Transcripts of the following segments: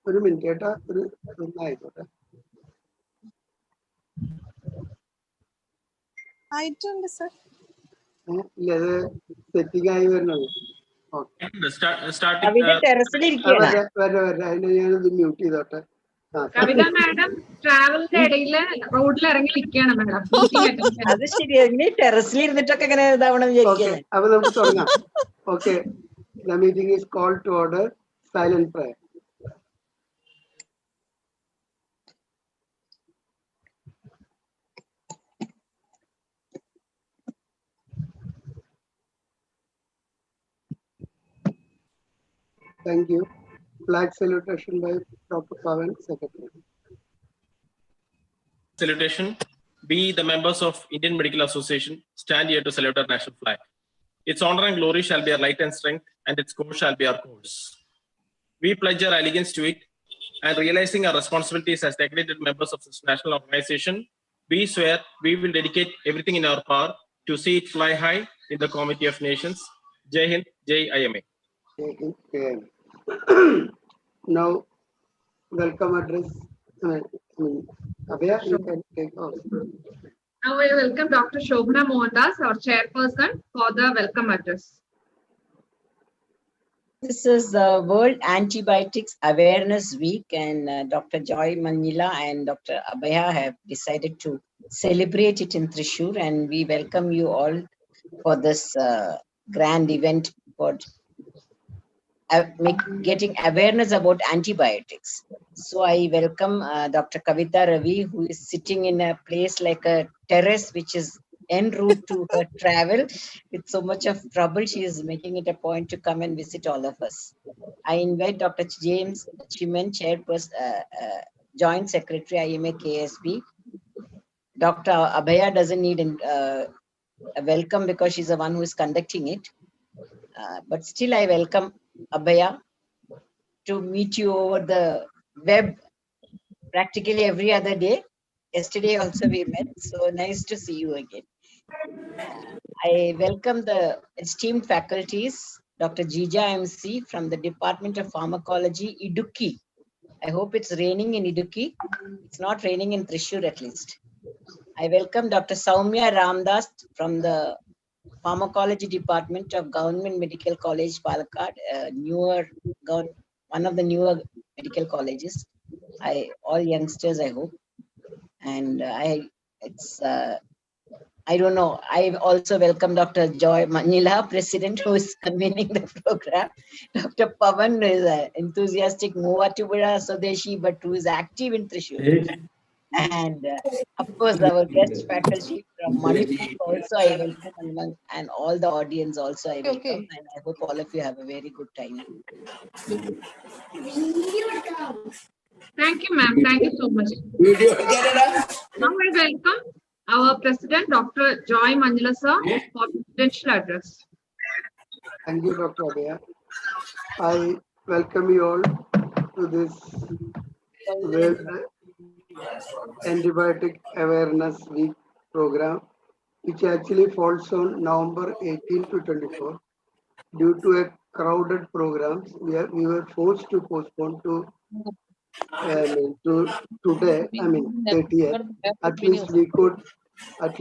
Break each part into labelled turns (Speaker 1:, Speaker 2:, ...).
Speaker 1: ഒരു മിനിറ്റ് കേട്ടാ ആയിക്കോട്ടെ.
Speaker 2: ആയിട്ടുണ്ട് സർ.
Speaker 1: ഇല്ല അത് സെറ്റിംഗ് ആയി വരുന്നത്. അതിന് ഞാനത് മ്യൂട്ട് ചെയ്തോട്ടെ.
Speaker 3: കവിത മാഡം ട്രാവലിന്റെ ഇടയിൽ റോഡിൽ ഇറങ്ങി നിൽക്കുകയാണ് മാഡം.
Speaker 4: അത് ശരിയാണ്. ടെറസിൽ ഇരുന്നിട്ടൊക്കെ എങ്ങനെ ഇതാവണം വിചാരിക്കുന്നത്.
Speaker 1: അപ്പൊ നമുക്ക് തുടങ്ങാം. Okay, the meeting is called to order. Silent prayer. Thank you. Flag salutation by Dr. Pavan, Secretary.
Speaker 5: Salutation. We, the members of Indian Medical Association, stand here to salute our national flag. Its honor and glory shall be our light and strength, and its course shall be our course. We pledge our allegiance to it, and realizing our responsibilities as accredited members of this national organization, we swear we will dedicate everything in our power to see it fly high in the Committee of Nations. Jai Hind, Jai IMA.
Speaker 1: Now, welcome address. Abhaya, you can take off.
Speaker 3: Now I welcome Dr. Shobhana Mohandas, our chairperson, for the welcome address.
Speaker 4: This is the World Antibiotics Awareness Week, and Dr. Joy Manila and Dr. Abhaya have decided to celebrate it in Thrissur, and we welcome you all for this grand event for getting awareness about antibiotics. So I welcome Dr. Kavita Ravi, who is sitting in a place like a terrace, which is en route to her travel. With so much of trouble, she is making it a point to come and visit all of us. I invite Dr. James Chiman, Chairperson, Joint Secretary, IMA KSB. Dr. Abhaya doesn't need a welcome because she's the one who is conducting it. But still, I welcome Abhaya to meet you over the web practically every other day. Yesterday also we met, so nice to see you again. I welcome the esteemed faculties, Dr. Jija MC from the Department of Pharmacology, Idukki. I hope it's raining in Idukki. It's not raining in Thrissur at least. I welcome Dr. Soumya Ramdas from the Pharmacology Department of Government Medical College, Palakkad, one of the newer medical colleges. All youngsters, I hope. And I don't know. I also welcome Dr. Joy Manila, President, who is convening the program. Dr. Pavan is an enthusiastic Movatubura Swadeshi, but who is active in Thrissur. And of course, our guest faculty from Manipur also I welcome, and all the audience also I welcome. And I hope all of you have a very good time.
Speaker 3: Thank you, ma'am. Thank you so much. Now I welcome our President, Dr. Joy Manila, sir, for presidential address.
Speaker 1: Thank you, Dr. Abhaya. I welcome you all to this World Antibiotic Awareness Week program, which actually falls on November 18 to 24. Due to a crowded programs, we were forced to postpone to today. I mean 30th. At least we could conduct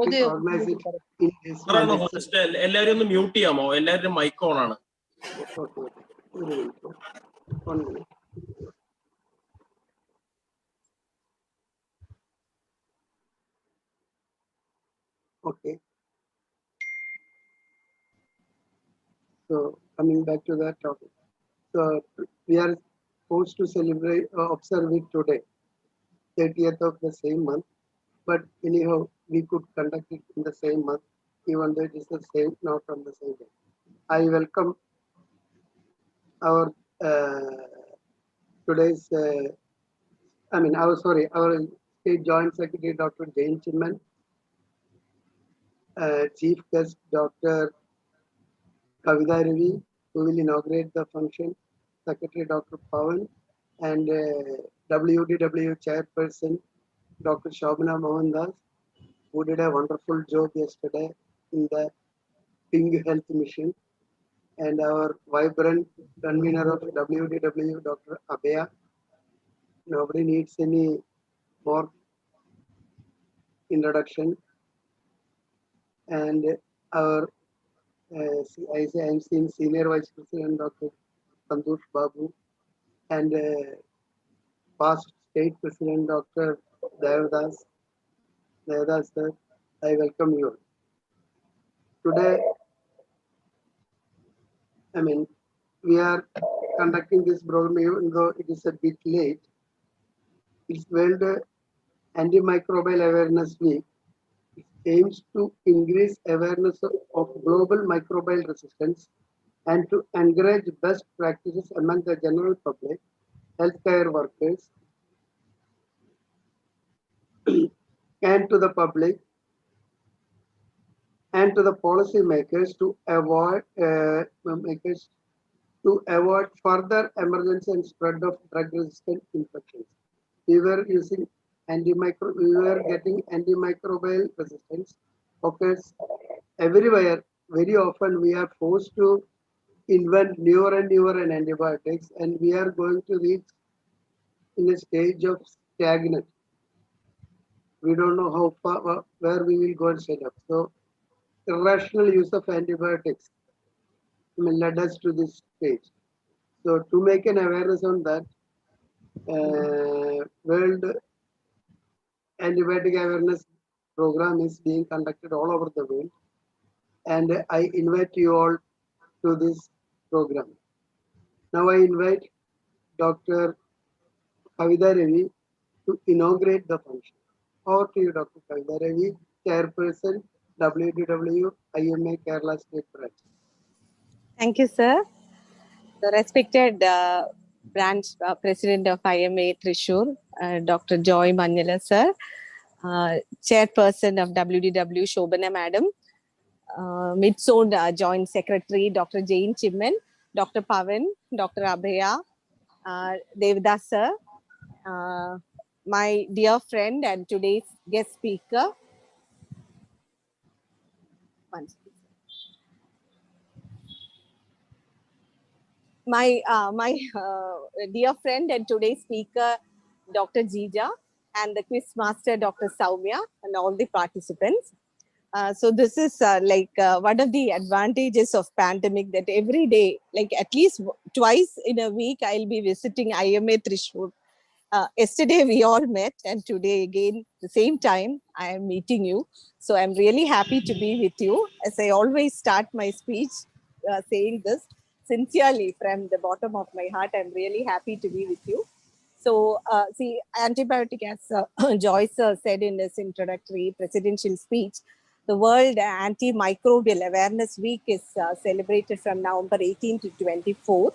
Speaker 1: it, organize it in this one.
Speaker 5: എല്ലാവരും ഒന്ന് mute ചെയ്യാമോ? എല്ലാവരും mic on ആണ്.
Speaker 1: One minute. Okay. So coming back to that topic. So we are supposed to celebrate observe it today, 30th of the same month. But anyhow, we could conduct it in the same month, even though it is the same, not on the same day. I welcome our today's, our State Joint Secretary, Dr. Jain Chinman, Chief Guest, Dr. Kavita Ravi, who will inaugurate the function, Secretary Dr. Pavan, and WDW Chairperson, Dr. Shobhana Mohandas, who did a wonderful job yesterday in the Ping Health Mission. and our vibrant convener of WDW, Dr. Abhaya. Nobody needs any more introduction. And our I'm seeing Senior Vice President Dr. Santosh Babu and past State President Dr. Devadas. Devadas sir, I welcome you. Today, I mean, we are conducting this program even though it is a bit late. It's World Antimicrobial Awareness Week. It aims to increase awareness of global microbial resistance and to encourage best practices among the general public, healthcare workers, and to the public and to the policy makers to avoid further emergence and spread of drug-resistant infections. We were getting antimicrobial resistance occurs everywhere. Very often we are forced to invent newer and newer antibiotics, and we are going to reach in a stage of stagnant. We don't know how far where we will go and set up. So irrational use of antibiotics led us to this stage. So to make an awareness on that, World Antibiotic Awareness Program is being conducted all over the world, and I invite you all to this program. Now I invite Dr. Kavita Ravi to inaugurate the function. Over to you, Dr. Kavita Ravi, Chairperson, WDW IMA Kerala State Branch.
Speaker 2: Thank you, sir. The respected branch president of IMA Thrissur, Dr. Joy Manjula, sir. Chairperson of WDW, Shobana Madam. Mid-zone Joint Secretary, Dr. Jane Chimman, Dr. Pavan, Dr. Abhaya, Devdas, sir. My dear friend and today's guest speaker. My dear friend and today's speaker, Dr. Jija, and the quiz master, Dr. Saumya, and all the participants. So this is one of the advantages of pandemic, that every day, like at least twice in a week, I'll be visiting IMA Thrissur. Yesterday we all met, and today again, the same time, I am meeting you. So I'm really happy to be with you. As I always start my speech saying this, sincerely from the bottom of my heart, I'm really happy to be with you. So, see, antibiotic, as Joyce said in his introductory presidential speech, the World Antimicrobial Awareness Week is celebrated from November 18 to 24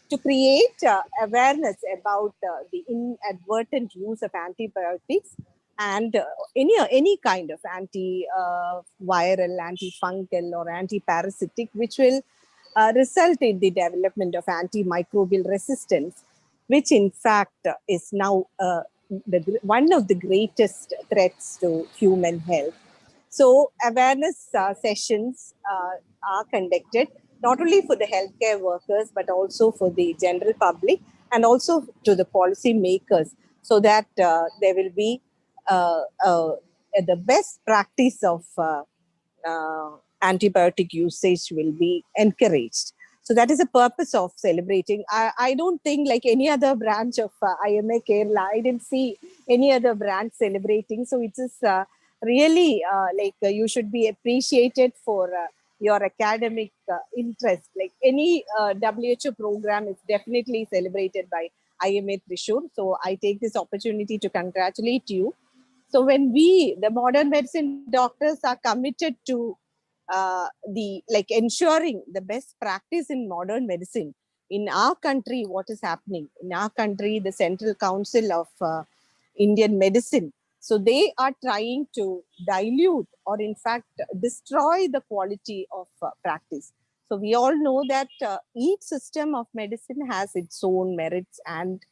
Speaker 2: to create awareness about the inadvertent use of antibiotics and any kind of antiviral, antifungal, or antiparasitic, which will result in the development of antimicrobial resistance, which in fact is now one of the greatest threats to human health. So awareness sessions are conducted not only for the healthcare workers, but also for the general public and also to the policy makers, so that there will be the best practice of antibiotic usage will be encouraged. So that is the purpose of celebrating. I don't think like any other branch of IMA Kerala, I didn't see any other branch celebrating. So it is really you should be appreciated for your academic interest. Like any WHO program is definitely celebrated by IMA Thrissur. So I take this opportunity to congratulate you. So when we, the modern medicine doctors, are committed to ensuring the best practice in modern medicine in our country, what is happening in our country, the Central Council of Indian Medicine. So they are trying to dilute or in fact destroy the quality of practice. So we all know that each system of medicine has its own merits and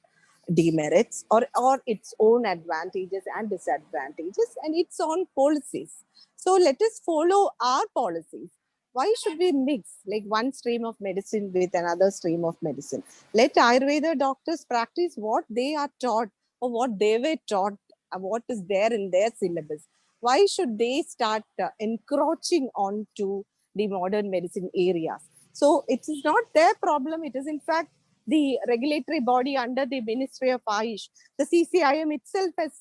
Speaker 2: demerits, or its own advantages and disadvantages, and its own policies. So let us follow our policies. Why should we mix like one stream of medicine with another stream of medicine? Let Ayurveda doctors practice what they are taught or what they were taught, what is there in their syllabus. Why should they start encroaching onto the modern medicine areas? So it is not their problem. It is in fact the regulatory body under the Ministry of Ayush. The CCIM itself has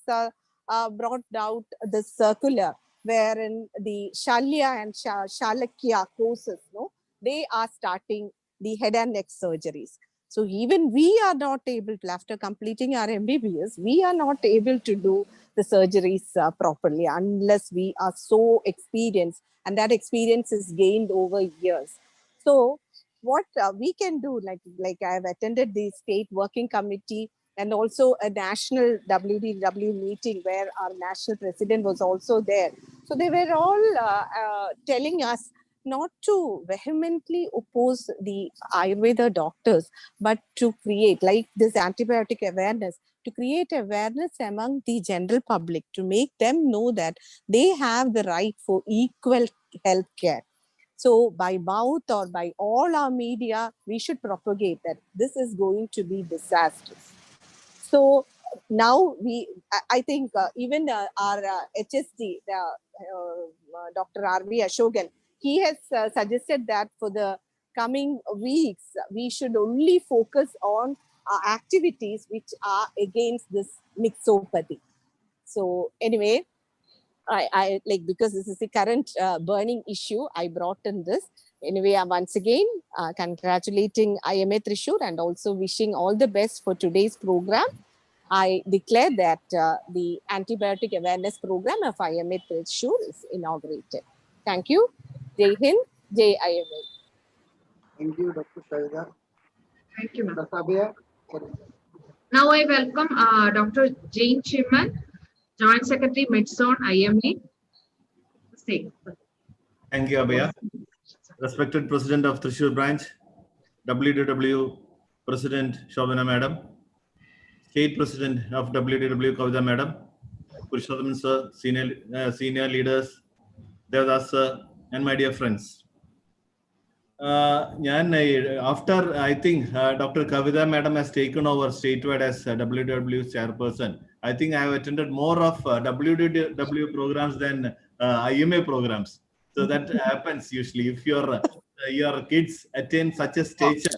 Speaker 2: brought out this circular wherein the Shalya and Shalakya courses, they are starting the head and neck surgeries. So even we are not able to, after completing our MBBS, we are not able to do the surgeries properly unless we are so experienced, and that experience is gained over years. So what we can do, like I have attended the state working committee and also a national WDW meeting where our national president was also there. So they were all telling us not to vehemently oppose the Ayurveda doctors, but to create like this antibiotic awareness, to create awareness among the general public, to make them know that they have the right for equal health care. So by mouth or by all our media, we should propagate that this is going to be disastrous. So now I think even our HSD, Dr. R.V. Ashokan, he has suggested that for the coming weeks, we should only focus on activities which are against this mixopathy. So anyway, I like, because this is the current burning issue, I brought in this. Anyway, I'm once again congratulating IMA Thrissur and also wishing all the best for today's program. I declare that the antibiotic awareness program of IMA Thrissur is inaugurated. Thank you. Jai Hind, Jai IMA.
Speaker 1: Thank you, Dr. Savita.
Speaker 3: Thank you, ma'am.
Speaker 1: Dr. Abhaya.
Speaker 3: Now I welcome Dr. Jane Chiman, Joint Secretary, Midzone, IMA. Say.
Speaker 6: Thank you, Abhaya. Respected President of Thrissur Branch, WDW President Shobana Madam, State President of WDW Kavita Madam, Purushottam Sir, senior leaders, Devadas Sir, and my dear friends. After I think Dr. Kavita Madam has taken over statewide as WDW chairperson, I think I have attended more of WDW programs than IMA programs. So that happens usually if your kids attain such a stature.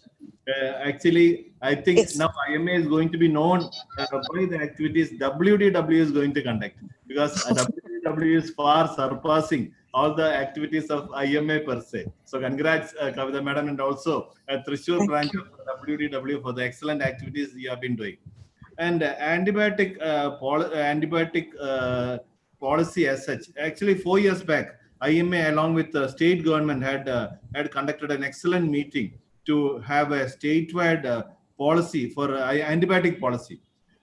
Speaker 6: Actually, I think now IMA is going to be known by the activities WDW is going to conduct, because WDW is far surpassing all the activities of IMA per se. So congrats, Kavita Madam, and also Thrissur branch of WDW for the excellent activities you have been doing. And antibiotic policy as such, actually 4 years back, IMA along with the state government had conducted an excellent meeting to have a statewide policy for antibiotic policy.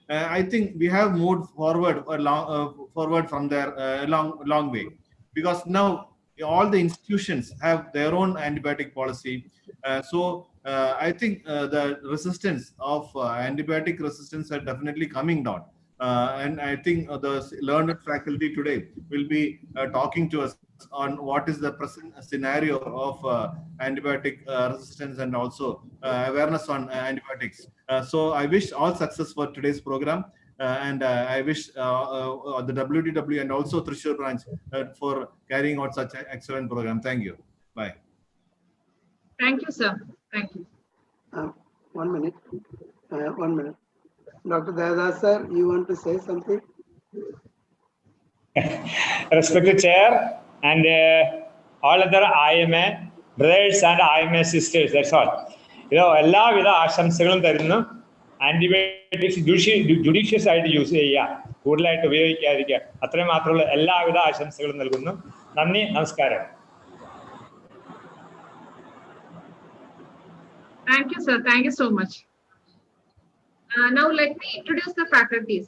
Speaker 6: I think we have moved forward from there a long way, because now all the institutions have their own antibiotic policy. I think the resistance of antibiotic resistance are definitely coming down. And I think the learned faculty today will be talking to us on what is the present scenario of antibiotic resistance and also awareness on antibiotics. So I wish all success for today's program. And I wish the WDW and also Thrissur branch for carrying out such an excellent program. Thank you. Bye.
Speaker 3: Thank you, sir. Thank you.
Speaker 1: 1 minute. 1 minute. Dr. Devadas sir, you want to say something?
Speaker 7: Respected chair and all other IMA brothers and IMA sisters, that's all. എല്ലാവിധ ആശംസകളും തരുന്നു. Antibiotics judicious ആയിട്ട് use ചെയ്യുക, കൂടുതലായിട്ട് ഉപയോഗിക്കാതിരിക്കുക, അത്രയും മാത്രമുള്ള എല്ലാവിധ ആശംസകളും നൽകുന്നു. നന്ദി, നമസ്കാരം.
Speaker 3: Thank you, sir. Thank you so much. Now let me introduce the faculties.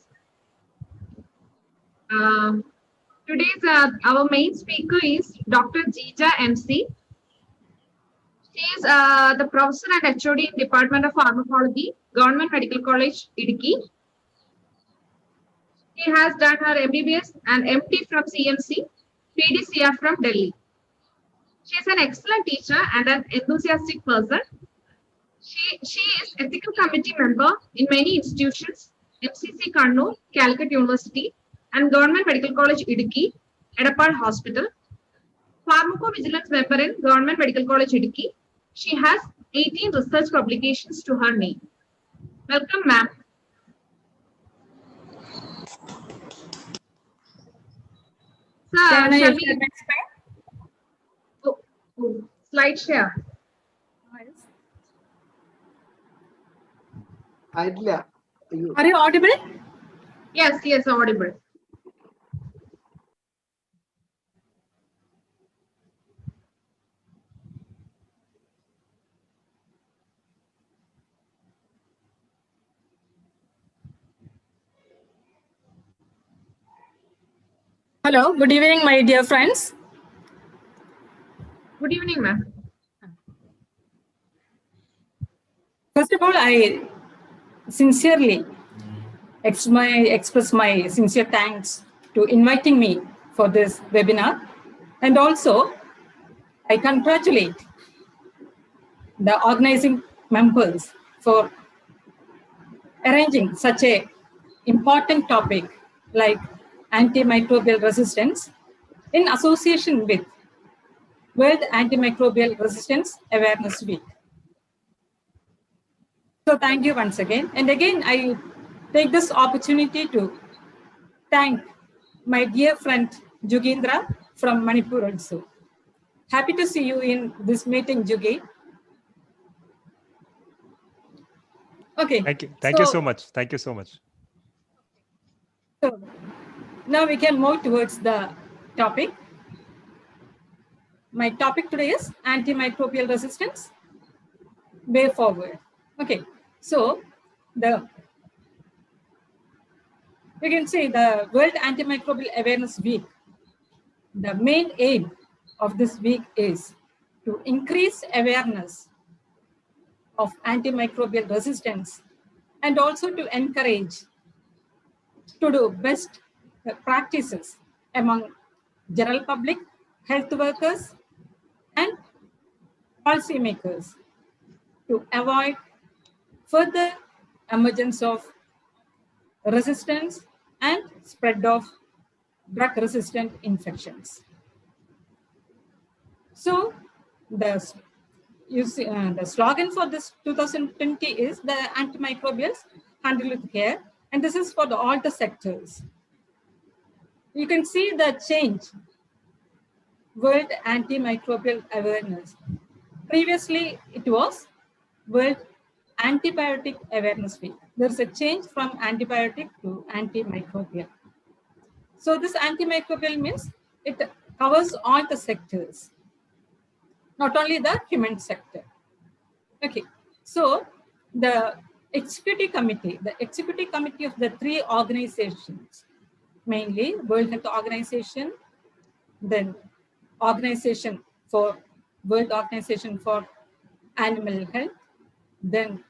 Speaker 3: Today's our main speaker is Dr. Jija MC. She is the professor and HOD in Department of Pharmacology, Government Medical College, Idiki. She has done her MBBS and MT from CMC, PDCR from Delhi. She is an excellent teacher and an enthusiastic person. She is ethical committee member in many institutions, MCC Kannur, Calicut University, and Government Medical College Idukki, Edappal Hospital. Pharmacovigilance member in Government Medical College Idukki. She has 18 research publications to her name. Welcome, ma'am.
Speaker 8: Can I
Speaker 3: Shall
Speaker 8: share
Speaker 3: we?
Speaker 8: my screen?
Speaker 3: Slide share.
Speaker 1: Idea.
Speaker 8: Are you audible?
Speaker 3: Yes, audible.
Speaker 8: Hello, good evening, my dear friends.
Speaker 3: Good evening, ma'am.
Speaker 8: First of all, I sincerely express my sincere thanks to inviting me for this webinar. And also, I congratulate the organizing members for arranging such a important topic like antimicrobial resistance in association with World Antimicrobial Resistance Awareness Week. So thank you once again. And again, I take this opportunity to thank my dear friend Jugendra from Manipur also. Happy to see you in this meeting, Jugi. Okay.
Speaker 9: Thank you. Thank you so much. Thank you so much.
Speaker 8: So now we can move towards the topic. My topic today is antimicrobial resistance, way forward. Okay, so you can say the World Antimicrobial Awareness Week, the main aim of this week is to increase awareness of antimicrobial resistance and also to encourage to do best practices among general public, health workers, and policymakers to avoid further emergence of resistance and spread of drug-resistant infections. So the slogan for this 2020 is the antimicrobials handled with care, and this is for all the sectors. You can see the change, World Antimicrobial Awareness. Previously, it was World Antibiotic Awareness Week. There's a change from antibiotic to antimicrobial. So this antimicrobial means it covers all the sectors, not only the human sector. Okay, so the executive committee of the three organizations, mainly World Health Organization, then World Organization for Animal Health, then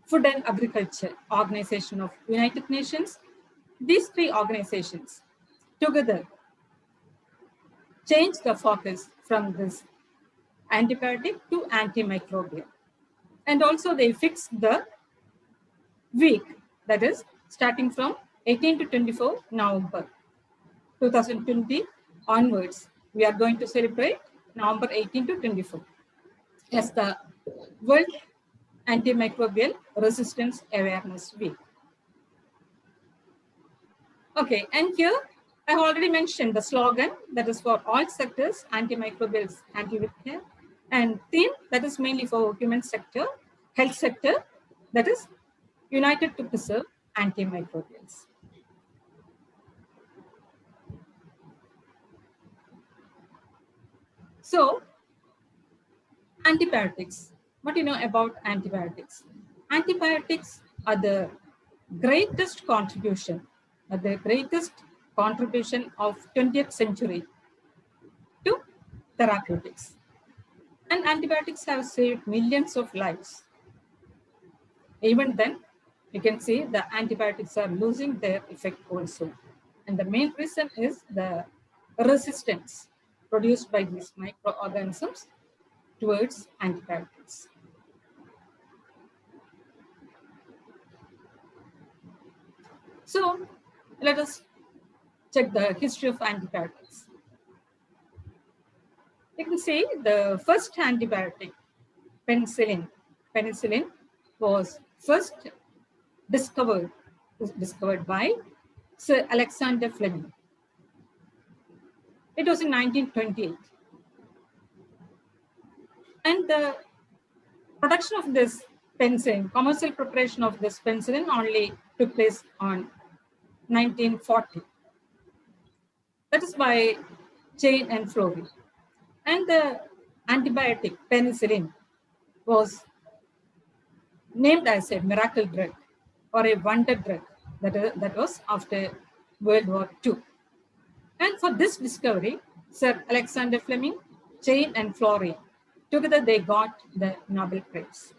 Speaker 8: Food and Agriculture Organization of United Nations. These three organizations together change the focus from this antibiotic to antimicrobial. And also they fix the week, that is starting from 18 to 24 November 2020 onwards. We are going to celebrate November 18 to 24 as the World Antimicrobial Resistance Awareness Week. Okay, and here I have already mentioned the slogan, that is for all sectors, antimicrobials handled with care, and theme, that is mainly for human sector, health sector, that is united to preserve antimicrobials. So, antibiotics. What do you know about antibiotics? Antibiotics are the greatest contribution of 20th century to therapeutics. And antibiotics have saved millions of lives. Even then, you can see the antibiotics are losing their effect also. And the main reason is the resistance produced by these microorganisms towards antibiotics. So let us check the history of antibiotics. You can see the first antibiotic, penicillin. Penicillin was first discovered by Sir Alexander Fleming. It was in 1928. And the production of this penicillin, commercial preparation of this penicillin only took place on 1940. That is by Chain and Florey. And the antibiotic penicillin was named as a miracle drug or a wonder drug. That was after World War II. And for this discovery, Sir Alexander Fleming, Chain and Florey, together they got the Nobel Prize.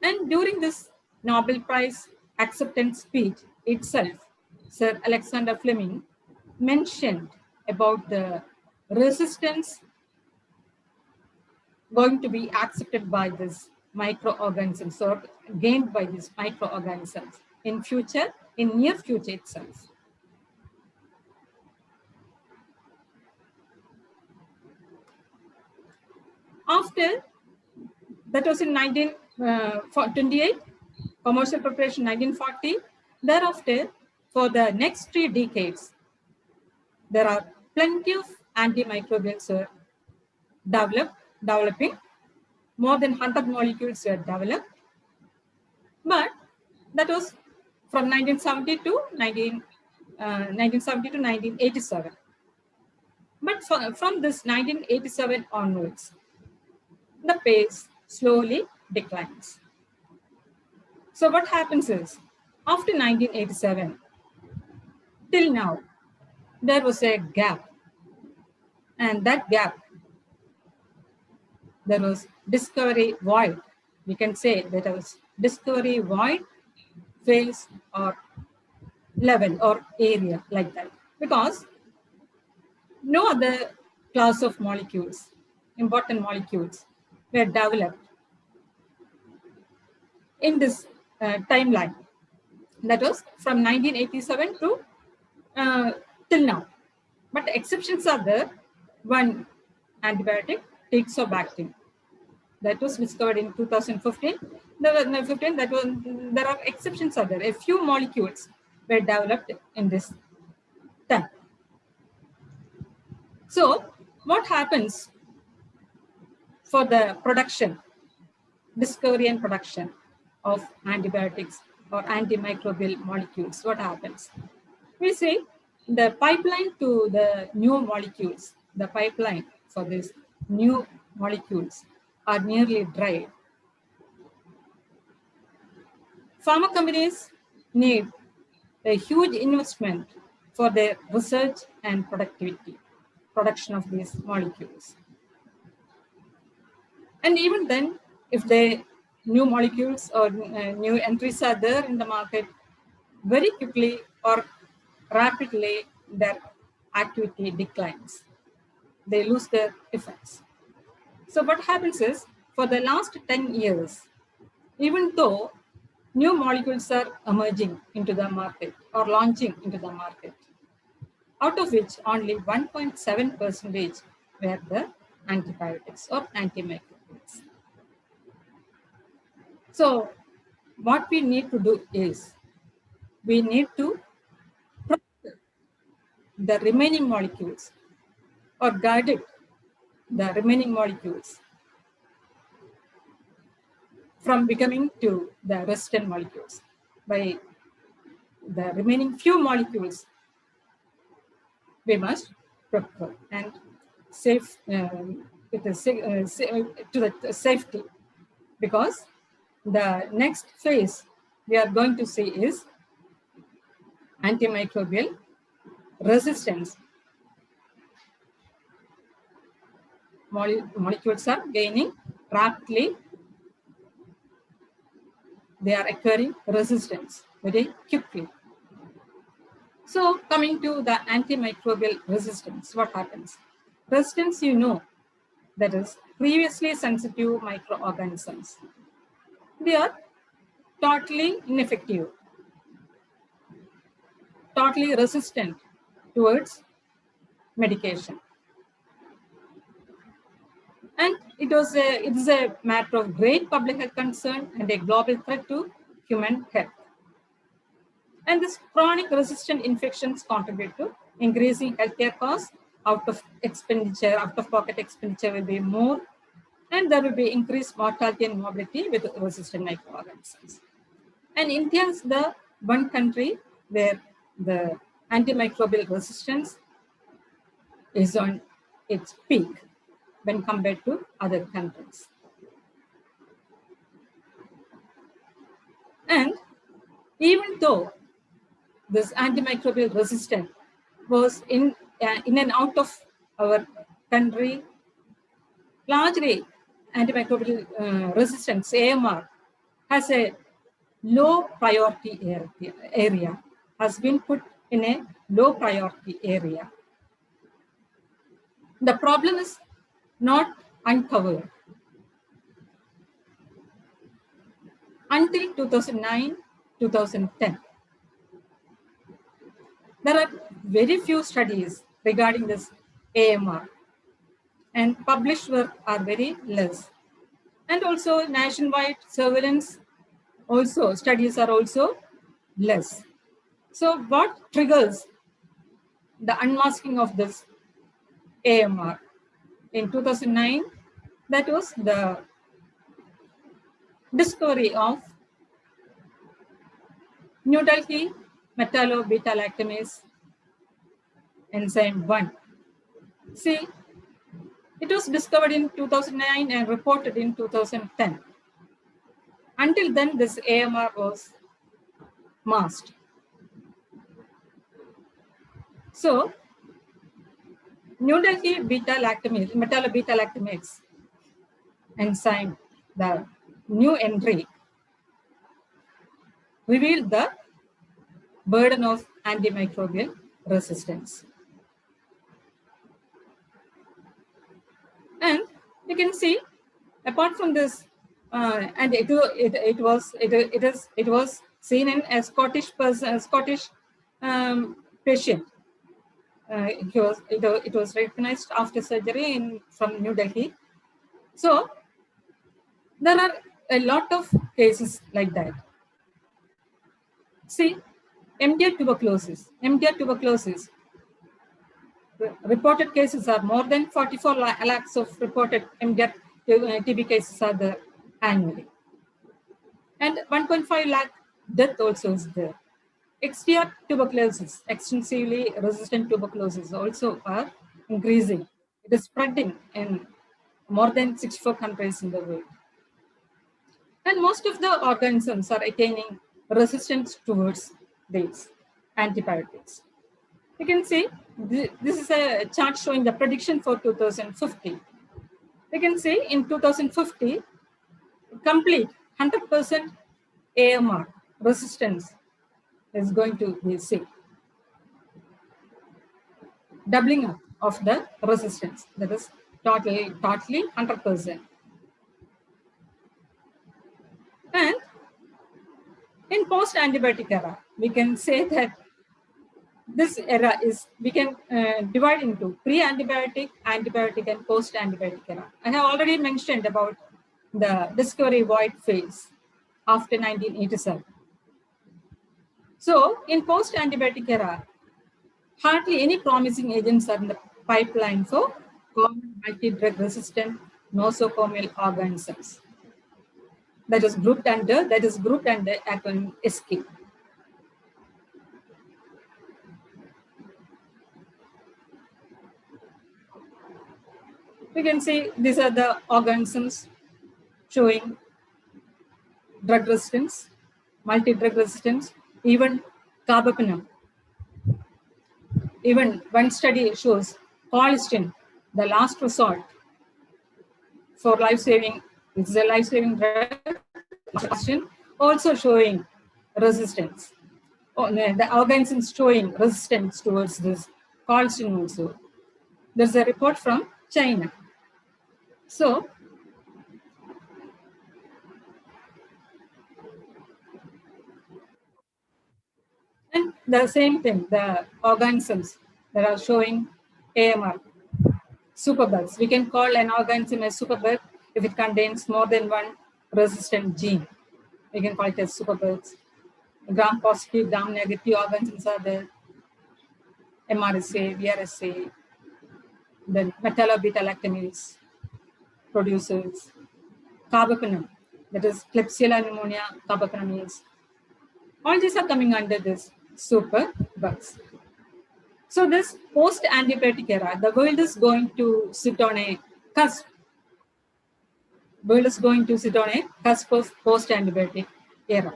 Speaker 8: And during this Nobel Prize acceptance speech itself, Sir Alexander Fleming mentioned about the resistance going to be accepted by this microorganisms or gained by these microorganisms in future, in near future itself. After, that was in 1928, commercial preparation 1940. Thereafter, for the next 3 decades, there are plenty of antimicrobials were developing. More than 100 molecules were developed. But that was from 1970 to 1987. But from this 1987 onwards, the pace slowly declines. So what happens is, after 1987, till now, there was a gap. And that gap, there was discovery void. We can say that there was discovery void phase or level or area like that. Because no other class of molecules, important molecules, were developed in this timeline. That was from 1987 to till now. But exceptions are there. One antibiotic, teixobactin, that was discovered in 2015. There are exceptions are there. A few molecules were developed in this time. So what happens for the production, discovery and production of antibiotics or antimicrobial molecules? What happens? We see the pipeline to the new molecules, the pipeline for these new molecules are nearly dry. Pharma companies need a huge investment for their research and production of these molecules. And even then, if the new molecules or new entries are there in the market, very quickly or rapidly their activity declines. They lose their effects. So what happens is, for the last 10 years, even though new molecules are emerging into the market or launching into the market, out of which only 1.7% were the antibiotics or antimicrobials. So what we need to do is, we need to protect the remaining molecules or guard it, the remaining molecules, from becoming to the resistant molecules. By the remaining few molecules, we must protect and safe to the safety, because the next phase we are going to see is antimicrobial resistance. Molecules are gaining rapidly. They are acquiring resistance very quickly. So coming to the antimicrobial resistance, what happens? Resistance, you know, that is previously sensitive microorganisms. They are totally ineffective, totally resistant towards medication. And it is a matter of great public health concern and a global threat to human health. And this chronic resistant infections contribute to increasing healthcare costs. Out of pocket expenditure will be more, and there will be increased mortality and morbidity with resistant microorganisms. And India is the one country where the antimicrobial resistance is on its peak when compared to other countries. And even though this antimicrobial resistance was in and out of our country, largely antimicrobial resistance, AMR, has a low priority area, has been put in a low priority area. The problem is not uncovered. Until 2009, 2010, there are very few studies regarding this AMR, and published work are very less. And also nationwide surveillance studies are also less. So what triggers the unmasking of this AMR? In 2009, that was the discovery of New Delhi metallo-beta-lactamase enzyme 1. See, it was discovered in 2009 and reported in 2010. Until then, this AMR was masked. So, New Delhi metallo-beta-lactamase enzyme, the new entry, revealed the burden of antimicrobial resistance. And you can see, apart from this, and it was seen in a Scottish patient. It was recognized after surgery from New Delhi. So there are a lot of cases like that. See, MDR tuberculosis. Reported cases are more than 44 lakhs of reported MDR TB cases are there annually. And 1.5 lakh death also is there. XDR tuberculosis, extensively resistant tuberculosis, also are increasing. It is spreading in more than 64 countries in the world. And most of the organisms are attaining resistance towards these antibiotics. You can see this is a chart showing the prediction for 2050. You can see in 2050, complete 100% AMR resistance is going to be seen. Doubling up of the resistance, that is totally 100%. And in post-antibiotic era, we can say that this era is, we can divide into pre-antibiotic, antibiotic, and post-antibiotic era. I have already mentioned about the discovery void phase after 1987. So in post-antibiotic era, hardly any promising agents are in the pipeline for common multi-drug resistant nosocomial organisms. That is grouped under acronym ESCAPE. We can see these are the organisms showing drug resistance, multi-drug resistance, even carbapenem. Even one study shows colistin, the last resort for life-saving, this is a life-saving drug, also showing resistance. the organisms showing resistance towards this colistin also. There's a report from China. So, and the same thing, the organisms that are showing AMR, superbugs. We can call an organism a superbug if it contains more than one resistant gene. We can call it as superbugs. Gram positive, gram negative organisms are there. MRSA, VRSA, then metallo-beta-lactamase producers, carbapenem, that is Klebsiella pneumonia carbapenemase. All these are coming under this superbugs. So this post-antibiotic era, the world is going to sit on a cusp. World is going to sit on a cusp of post-antibiotic era.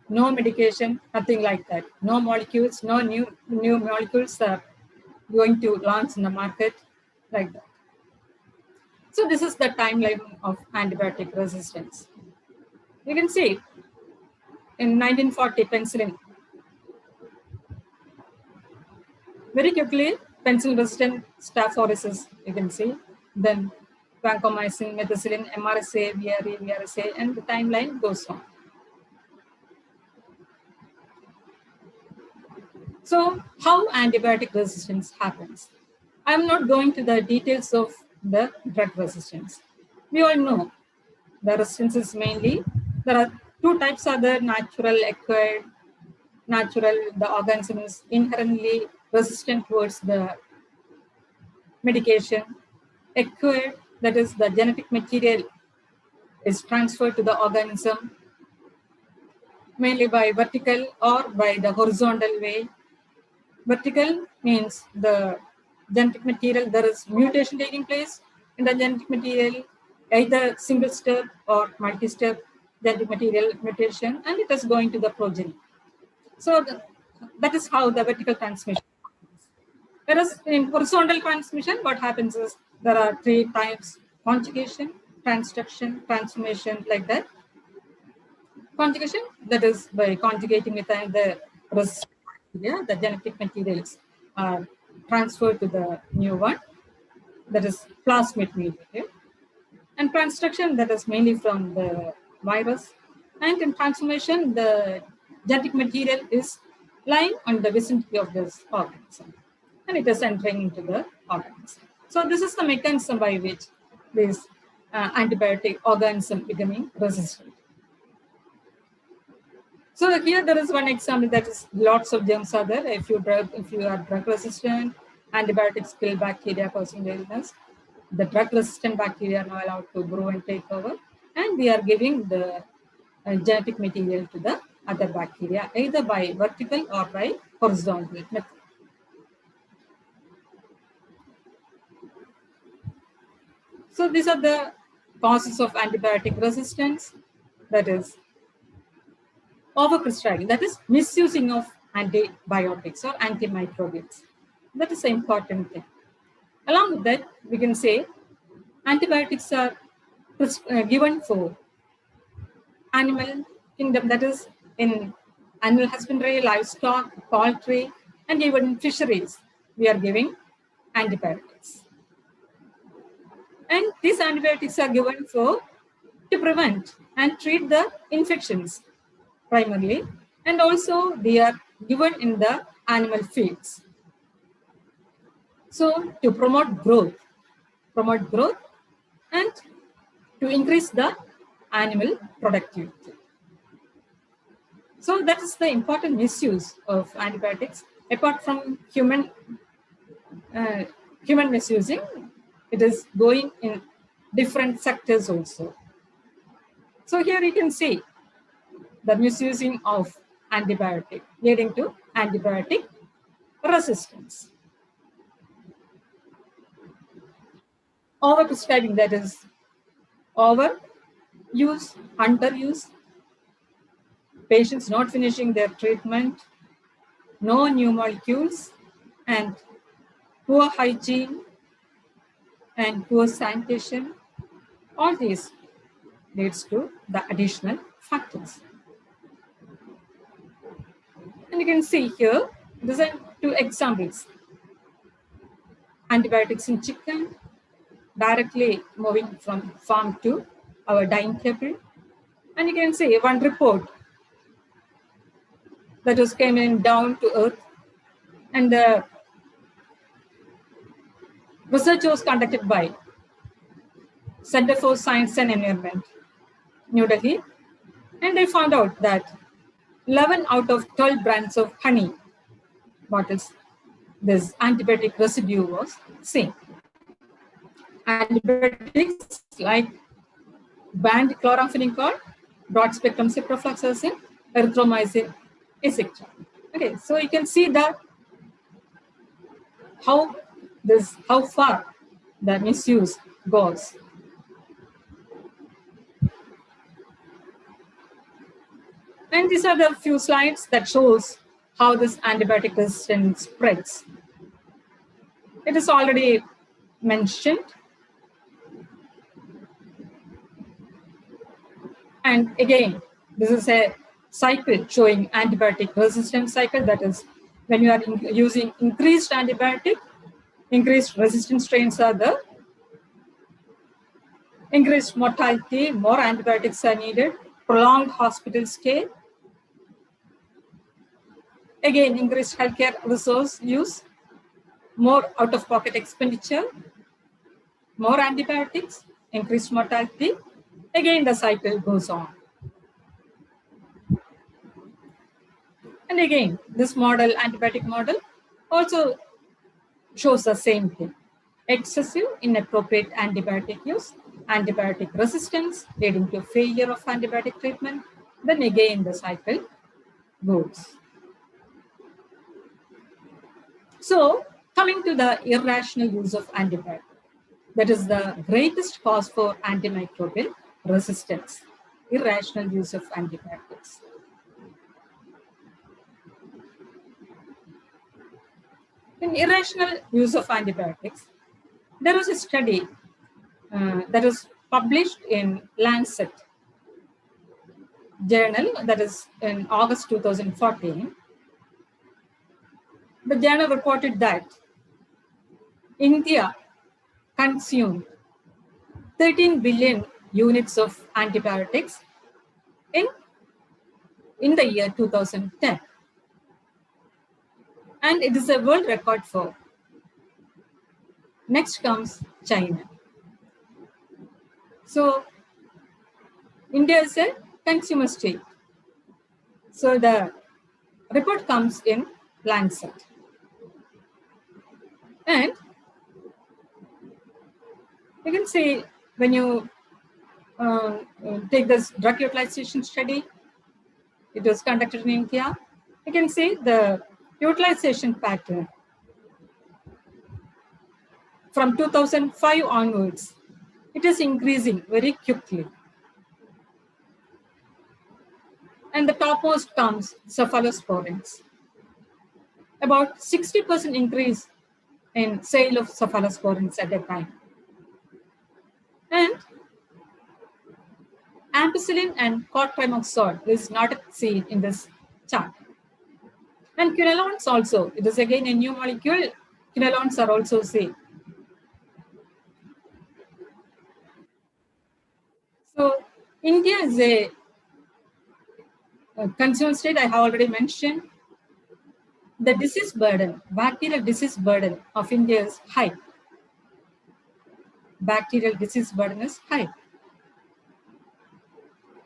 Speaker 8: No medication, nothing like that. No molecules, no new molecules are going to launch in the market like that. So this is the timeline of antibiotic resistance. You can see in 1940, penicillin. Very quickly, penicillin-resistant Staph aureus, you can see. Then vancomycin, methicillin, MRSA, VRE, VRSA, and the timeline goes on. So how antibiotic resistance happens? I'm not going to the details of the drug resistance. We all know the resistance is mainly, there are two types are the natural, acquired. Natural, the organism is inherently resistant towards the medication. Acquired, that is the genetic material is transferred to the organism mainly by vertical or by the horizontal way. Vertical means the genetic material, there is mutation taking place in the genetic material, either single step or multi-step genetic material mutation, and it is going to the progeny. So that is how the vertical transmission happens. Whereas in horizontal transmission, what happens is there are three types: conjugation, transduction, transformation, like that. Conjugation, that is by conjugating with the resistant bacteria, the genetic materials are transferred to the new one, that is plasmid mediated. And transduction, that is mainly from the virus. And in transformation, the genetic material is lying on the vicinity of this organism, and it is entering into the organism. So this is the mechanism by which this antibiotic organism becoming resistant. So here there is one example, that is lots of germs are there. If you are drug resistant, antibiotics kill bacteria causing the illness. The drug resistant bacteria are now allowed to grow and take over, and we are giving the genetic material to the other bacteria, either by vertical or by horizontal method. So these are the causes of antibiotic resistance, that is overprescribing, that is misusing of antibiotics or antimicrobials. That is the important thing. Along with that, we can say antibiotics are given for animal kingdom, that is in animal husbandry, livestock, poultry, and even in fisheries, we are giving antibiotics. And these antibiotics are given to prevent and treat the infections primarily, and also they are given in the animal feeds. So to promote growth and to increase the animal productivity. So that is the important misuse of antibiotics. Apart from human misusing, it is going in different sectors also. So here you can see the misusing of antibiotic leading to antibiotic resistance. Overprescribing, that is overuse, underuse, patients not finishing their treatment, no new molecules, and poor hygiene and poor sanitation. All these leads to the additional factors. And you can see here, these are two examples. Antibiotics in chicken, directly moving from farm to our dining table. And you can see one report that was came in down to earth, and the research was conducted by Center for Science and Environment, New Delhi, and they found out that 11 out of 12 brands of honey bottles, this antibiotic residue was seen. Antibiotics like banned chloramphenicol, broad spectrum ciprofloxacin, erythromycin, etc. Okay, so you can see that how far the misuse goes. And these are the few slides that shows how this antibiotic resistance spreads. It is already mentioned. And again, this is a cycle showing antibiotic resistance cycle. That is, when you are using increased antibiotic, increased resistance strains are the increased mortality, more antibiotics are needed, prolonged hospital stay. Again, increased healthcare resource use, more out-of-pocket expenditure, more antibiotics, increased mortality. Again, the cycle goes on. And again, this model, antibiotic model, also shows the same thing. Excessive, inappropriate antibiotic use, antibiotic resistance leading to failure of antibiotic treatment. Then again, the cycle goes. So, coming to the irrational use of antibiotic, that is the greatest cause for antimicrobial resistance, irrational use of antibiotics. In irrational use of antibiotics, there was a study that was published in Lancet journal, that is in August 2014. The journal reported that India consumed 13 billion units of antibiotics in the year 2010. And it is a world record for. Next comes China. So India is a consumer state. So the report comes in Lancet. And you can see when you take this drug utilization study, it was conducted in India. You can see the utilization pattern from 2005 onwards. It is increasing very quickly. And the topmost comes cephalosporins. About 60% increase in sale of cephalosporins at a time. And ampicillin and cotrimazole is not seen in this chart. And quinolones also, it is again a new molecule. Quinolones are also seen. So India is a consumer state, I have already mentioned. The disease burden, bacterial disease burden of India is high. Bacterial disease burden is high.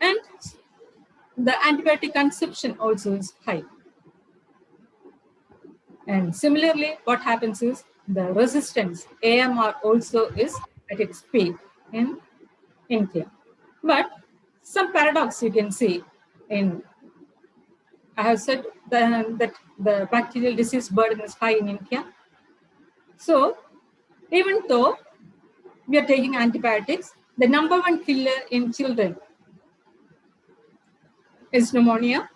Speaker 8: And the antibiotic consumption also is high. And similarly, what happens is the resistance, AMR, also is at its peak in India. But some paradox you can see in, I have said that the bacterial disease burden is high in India. So even though we are taking antibiotics, the number one killer in children is pneumonia,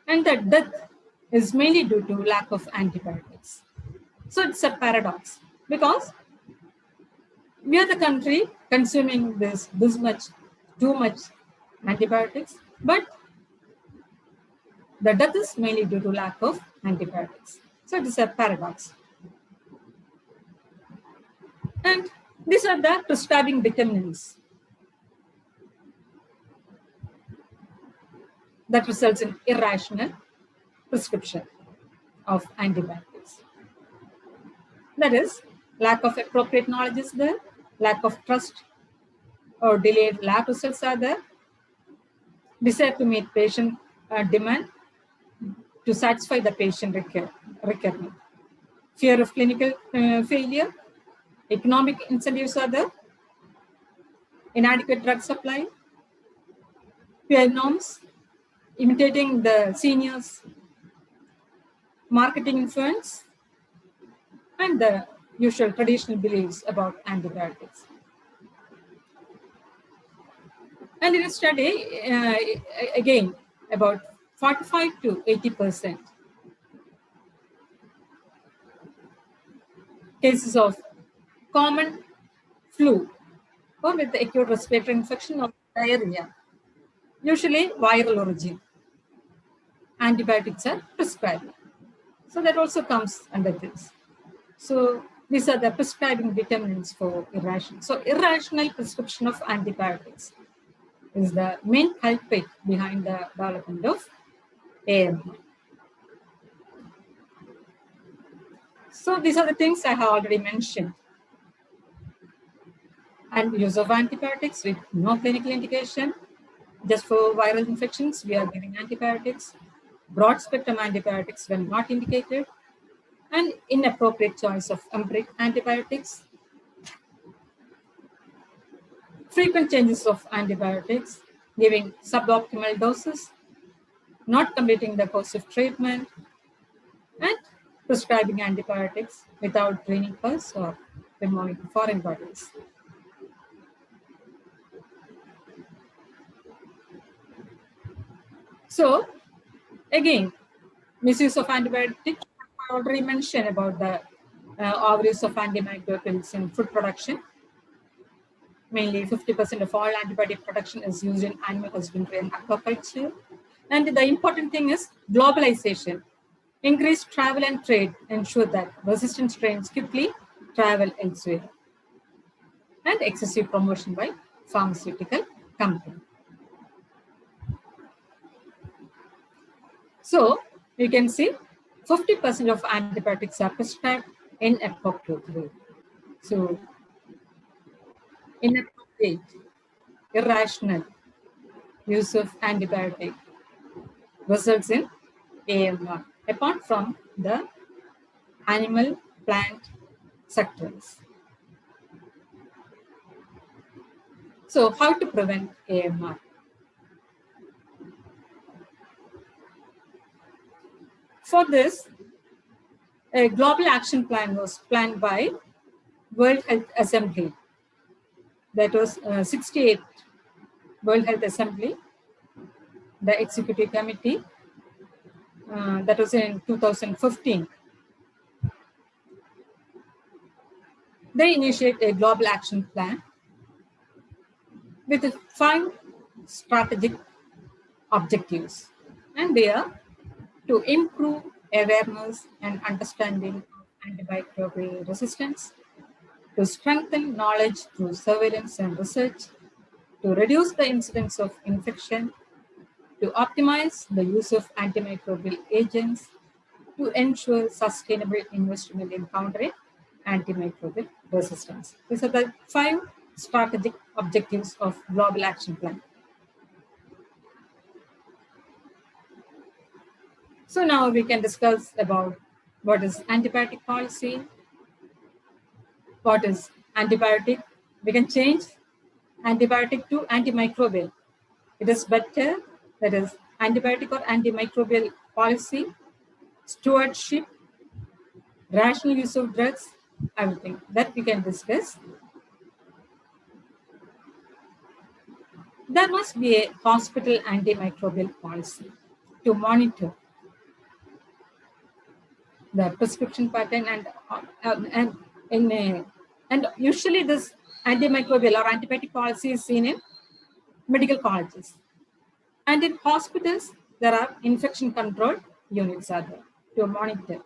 Speaker 8: and the death is mainly due to lack of antibiotics. So it's a paradox because we are the country consuming this much too much antibiotics, but the death is mainly due to lack of antibiotics. So it is a paradox. And these are the prescribing determinants that results in irrational prescription of antibiotics. That is, lack of appropriate knowledge is there, lack of trust or delayed lab results are there, desire to meet patient demand to satisfy the patient requirement, fear of clinical failure, economic incentives are there, inadequate drug supply, peer norms, imitating the seniors, marketing influence, and the usual traditional beliefs about antibiotics. And in a study, again, about 45 to 80% cases of common flu or with the acute respiratory infection or diarrhea, usually viral origin, antibiotics are prescribed. So that also comes under this. So these are the prescribing determinants for irrational. So irrational prescription of antibiotics is the main culprit behind the development of AMR. So these are the things I have already mentioned. And use of antibiotics with no clinical indication. Just for viral infections, we are giving antibiotics, broad spectrum antibiotics when not indicated, and inappropriate choice of empiric antibiotics. Frequent changes of antibiotics, giving suboptimal doses, not completing the course of treatment, and prescribing antibiotics without draining pus or removing foreign bodies. So, again, misuse of antibiotics. I already mentioned about the overuse of antimicrobials in food production. Mainly 50% of all antibiotic production is used in animal husbandry and aquaculture. And the important thing is globalization. Increased travel and trade ensure that resistant strains quickly travel elsewhere. And excessive promotion by pharmaceutical companies. So you can see 50% of antibiotics are prescribed inappropriately. So inappropriate, irrational use of antibiotic results in AMR, apart from the animal, plant sectors. So how to prevent AMR? For this, a global action plan was planned by World Health Assembly. That was 68th World Health Assembly, the Executive Committee. That was in 2015. They initiate a global action plan with 5 strategic objectives. And they are to improve awareness and understanding of antimicrobial resistance, to strengthen knowledge through surveillance and research, to reduce the incidence of infection, to optimize the use of antimicrobial agents, to ensure sustainable investment in countering antimicrobial resistance. These are the 5 strategic objectives of Global Action Plan. So now we can discuss about what is antibiotic policy, what is antibiotic. We can change antibiotic to antimicrobial. It is better, that is antibiotic or antimicrobial policy, stewardship, rational use of drugs, everything that we can discuss. There must be a hospital antimicrobial policy to monitor the prescription pattern and usually this antimicrobial or antibiotic policy is seen in medical colleges. And in hospitals, there are infection control units are there to monitor.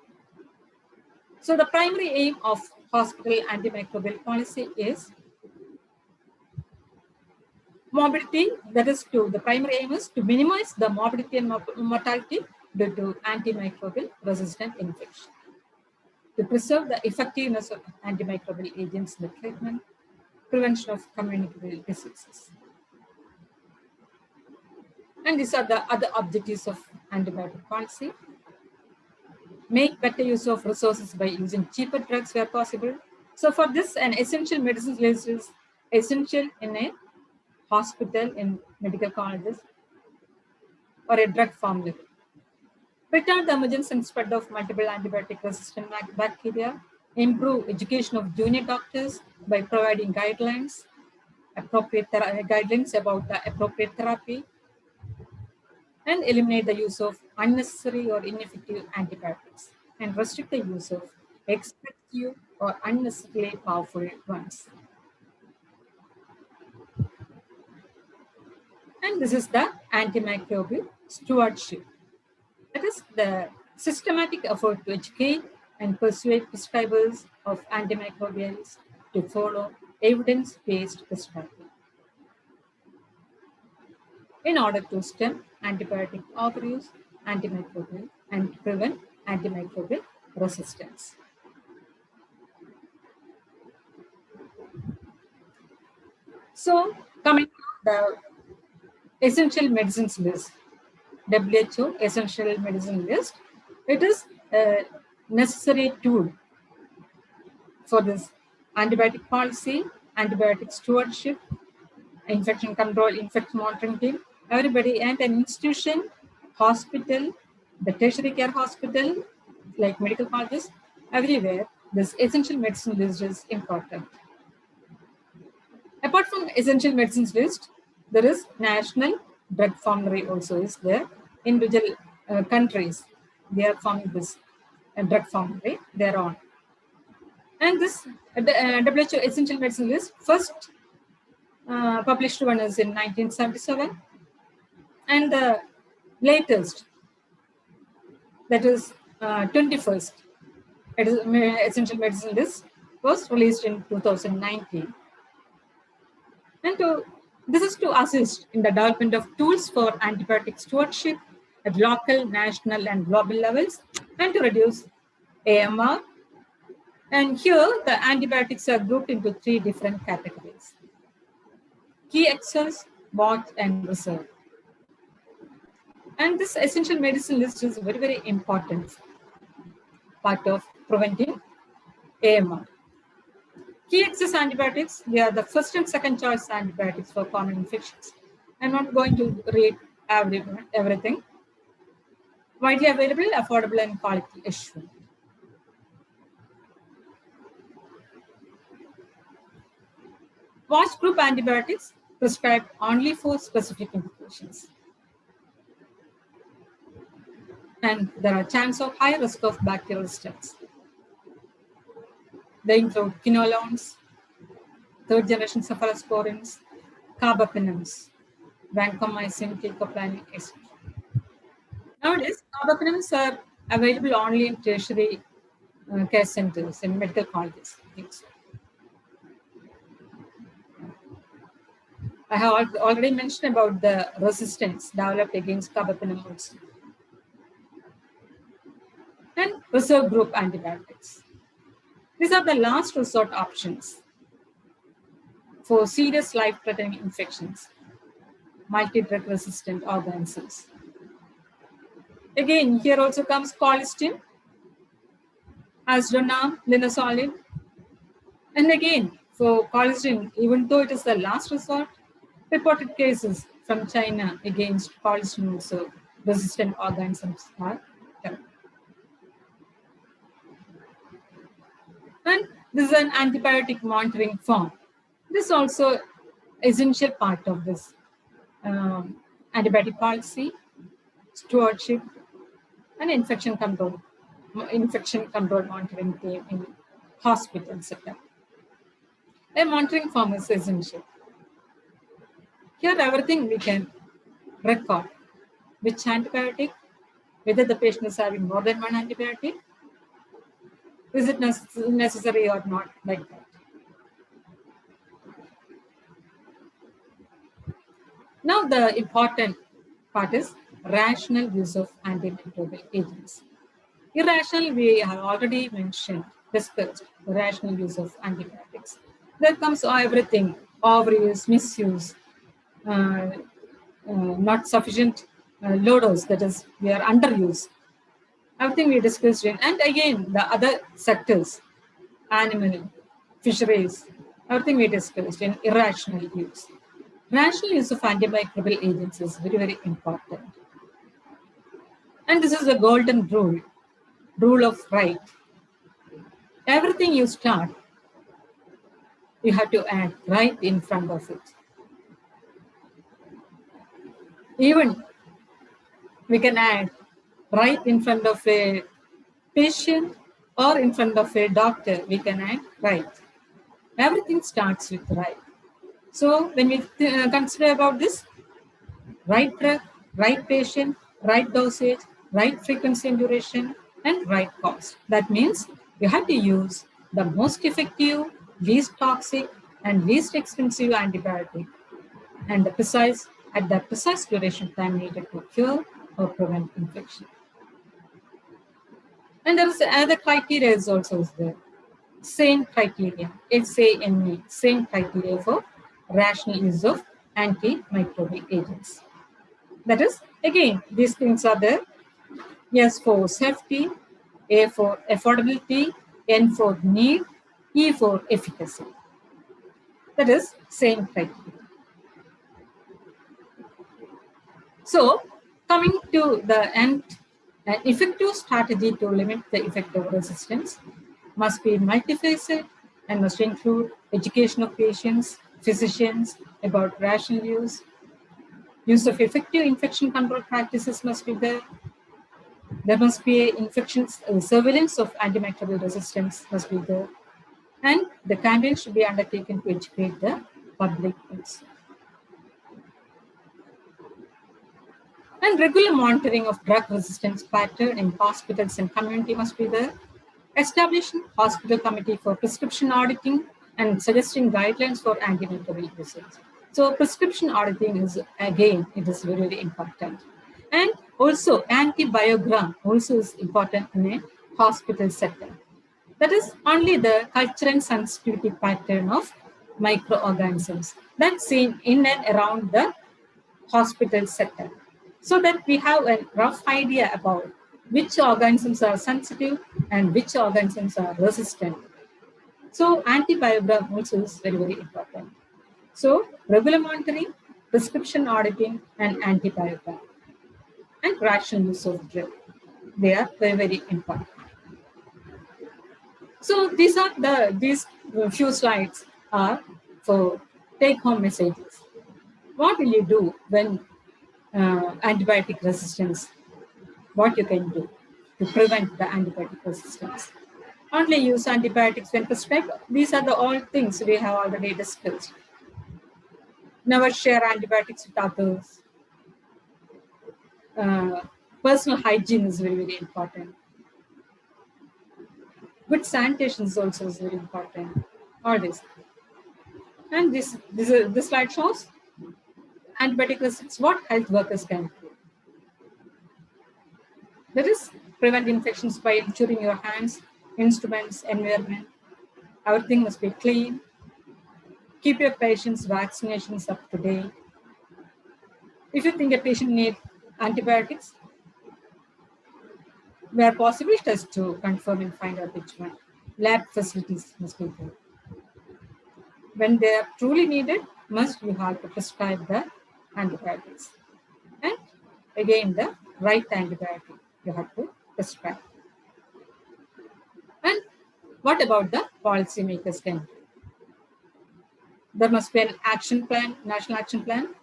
Speaker 8: So the primary aim of hospital antimicrobial policy is morbidity. That is, the primary aim is to minimize the morbidity and mortality due to antimicrobial resistant infection, to preserve the effectiveness of antimicrobial agents in the treatment, prevention of communicable diseases. And these are the other objectives of antibiotic policy. Make better use of resources by using cheaper drugs where possible. So for this, an essential medicines list is essential in a hospital, in medical colleges, or a drug formulary. Retard the emergence and spread of multiple antibiotic resistant bacteria. Improve education of junior doctors by providing guidelines, guidelines about the appropriate therapy, and eliminate the use of unnecessary or ineffective antibiotics, and restrict the use of excessive or unnecessarily powerful ones. And this is the antimicrobial stewardship. That is the systematic effort to educate and persuade prescribers of antimicrobials to follow evidence-based prescribing in order to stem antibiotic overuse, antimicrobial, and prevent antimicrobial resistance. So, coming to the essential medicines list, WHO essential medicine list, it is a necessary tool for this antibiotic policy, antibiotic stewardship, infection control, infection monitoring team, everybody, and an institution, hospital, the tertiary care hospital, like medical colleges, everywhere, this essential medicine list is important. Apart from essential medicines list, there is national drug formulary also is there. Individual countries, they are forming this drug formulary, they are on. And this WHO essential medicine list, first published one is in 1977, and the latest, that is 21st essential medicine list, was released in 2019. And this is to assist in the development of tools for antibiotic stewardship at local, national, and global levels, and to reduce AMR. And here, the antibiotics are grouped into 3 different categories: key access, watch, and reserve. And this essential medicine list is very, very important part of preventing AMR. Key access antibiotics, they are the first and second choice antibiotics for common infections. I'm not going to read everything. Widely available, affordable, and quality assured. Watch group antibiotics prescribed only for specific indications. And there are chance of high risk of bacterial resistance. They include quinolones, third generation cephalosporins, carbapenems, vancomycin, teicoplanin, etc. Nowadays, carbapenems are available only in tertiary care centers and medical colleges. I have already mentioned about the resistance developed against carbapenem also. And reserve group antibiotics. These are the last resort options for serious life-threatening infections, multi-drug resistant organisms. Again, here also comes colistin, aztreonam, linezolid. And again, for colistin, even though it is the last resort, reported cases from China against colistin also resistant organisms are there. And this is an antibiotic monitoring form. This is also essential part of this antibiotic policy, stewardship, and infection control monitoring team in hospitals, etc. A monitoring form is essential. Here, everything we can record. Which antibiotic, whether the patient is having more than one antibiotic, is it necessary or not, like that. Now, the important part is rational use of antimicrobial agents. Irrational, we have already discussed the rational use of antibiotics. There comes everything, overuse, misuse, not sufficient low dose, that is, we are underuse. Everything we discussed in, and again, the other sectors, animal, fisheries, everything we discussed in irrational use. Rational use of antimicrobial agents is very, very important. And this is the golden rule of right. Everything you start, you have to add right in front of it. Even we can add right in front of a patient or in front of a doctor, we can add right. Everything starts with right. So when we consider about this, right drug, right patient, right dosage, right frequency and duration, and right cost. That means you have to use the most effective, least toxic, and least expensive antibiotic, and the precise duration time needed to cure or prevent infection. And there is other criteria is also there. Same criteria, SAME, same criteria for rational use of antimicrobial agents. That is, again, these things are there. S for safety, A for affordability, N for need, E for efficacy. That is same criteria. So, coming to the end, an effective strategy to limit the effect of resistance must be multifaceted and must include education of patients, physicians about rational use. Use of effective infection control practices must be there. There must be surveillance of antimicrobial resistance must be there. And the campaign should be undertaken to educate the public also. And regular monitoring of drug resistance pattern in hospitals and community must be there. Establishing hospital committee for prescription auditing and suggesting guidelines for antimicrobial usage. So prescription auditing is, again, it is very, very important. And also antibiogram also is important in a hospital setting. That is only the culture and sensitivity pattern of microorganisms that's seen in and around the hospital setting, so that we have a rough idea about which organisms are sensitive and which organisms are resistant. So antibiogram also is very, very important. So regular monitoring, prescription auditing, and antibiogram, and rational use of drug, they are very, very important. So these few slides are for take-home messages. What will you do when antibiotic resistance? What you can do to prevent the antibiotic resistance? Only use antibiotics when prescribed. These are all things we have already discussed. Never share antibiotics with others. Personal hygiene is very, very important. Good sanitation is also very important. All this. And this slide shows antibiotic resistance, what health workers can do. That is, prevent infections by ensuring your hands, instruments, environment, everything must be clean. Keep your patients' vaccinations up to date. If you think a patient needs antibiotics, where possible, test to confirm and find out which one. Lab facilities must be there. When they are truly needed, you have to prescribe the antibiotics. And again, the right antibiotic you have to prescribe. And what about the policymakers can do? There must be an action plan, national action plan.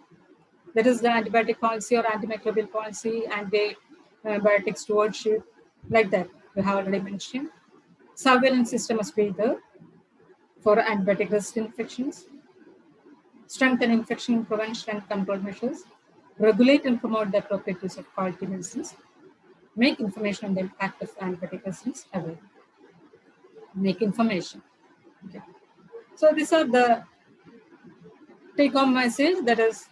Speaker 8: That is the antibiotic policy or antimicrobial policy, antibiotic stewardship, like that we have already mentioned. Surveillance system must be there for antibiotic resistant infections. strengthen infection prevention and control measures, regulate and promote the appropriate use of quality medicines, make information on the impact of antibiotic resistance available. Make information. Okay. So these are the take-home message, that is,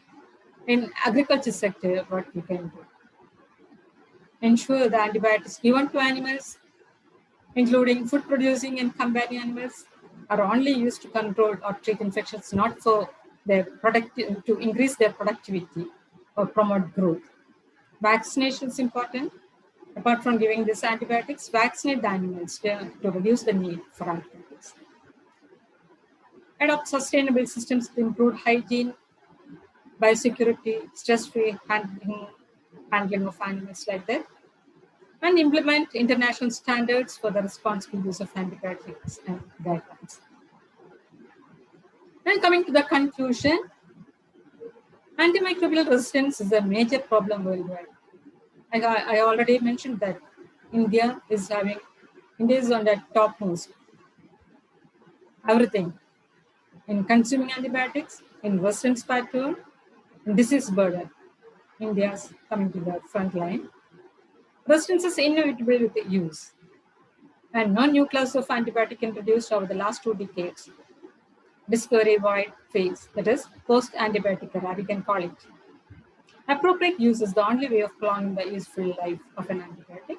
Speaker 8: in agriculture sector, what we can do. Ensure the antibiotics given to animals, including food producing and companion animals, are only used to control or treat infections, not for their to increase their productivity or promote growth. Vaccination is important. Apart from giving these antibiotics, vaccinate the animals to reduce the need for antibiotics. Adopt sustainable systems to improve hygiene, biosecurity, stress-free handling of animals like that, and implement international standards for the responsible use of antibiotics and guidelines. Then coming to the conclusion, antimicrobial resistance is a major problem worldwide. I already mentioned that India is on the topmost. Everything in consuming antibiotics, in resistance pattern, in disease burden. India is coming to the front line. Resistance is inevitable with the use, and no new class of antibiotic introduced over the last 2 decades. Discovery void phase, that is post-antibiotic era, we can call it. Appropriate use is the only way of prolonging the useful life of an antibiotic,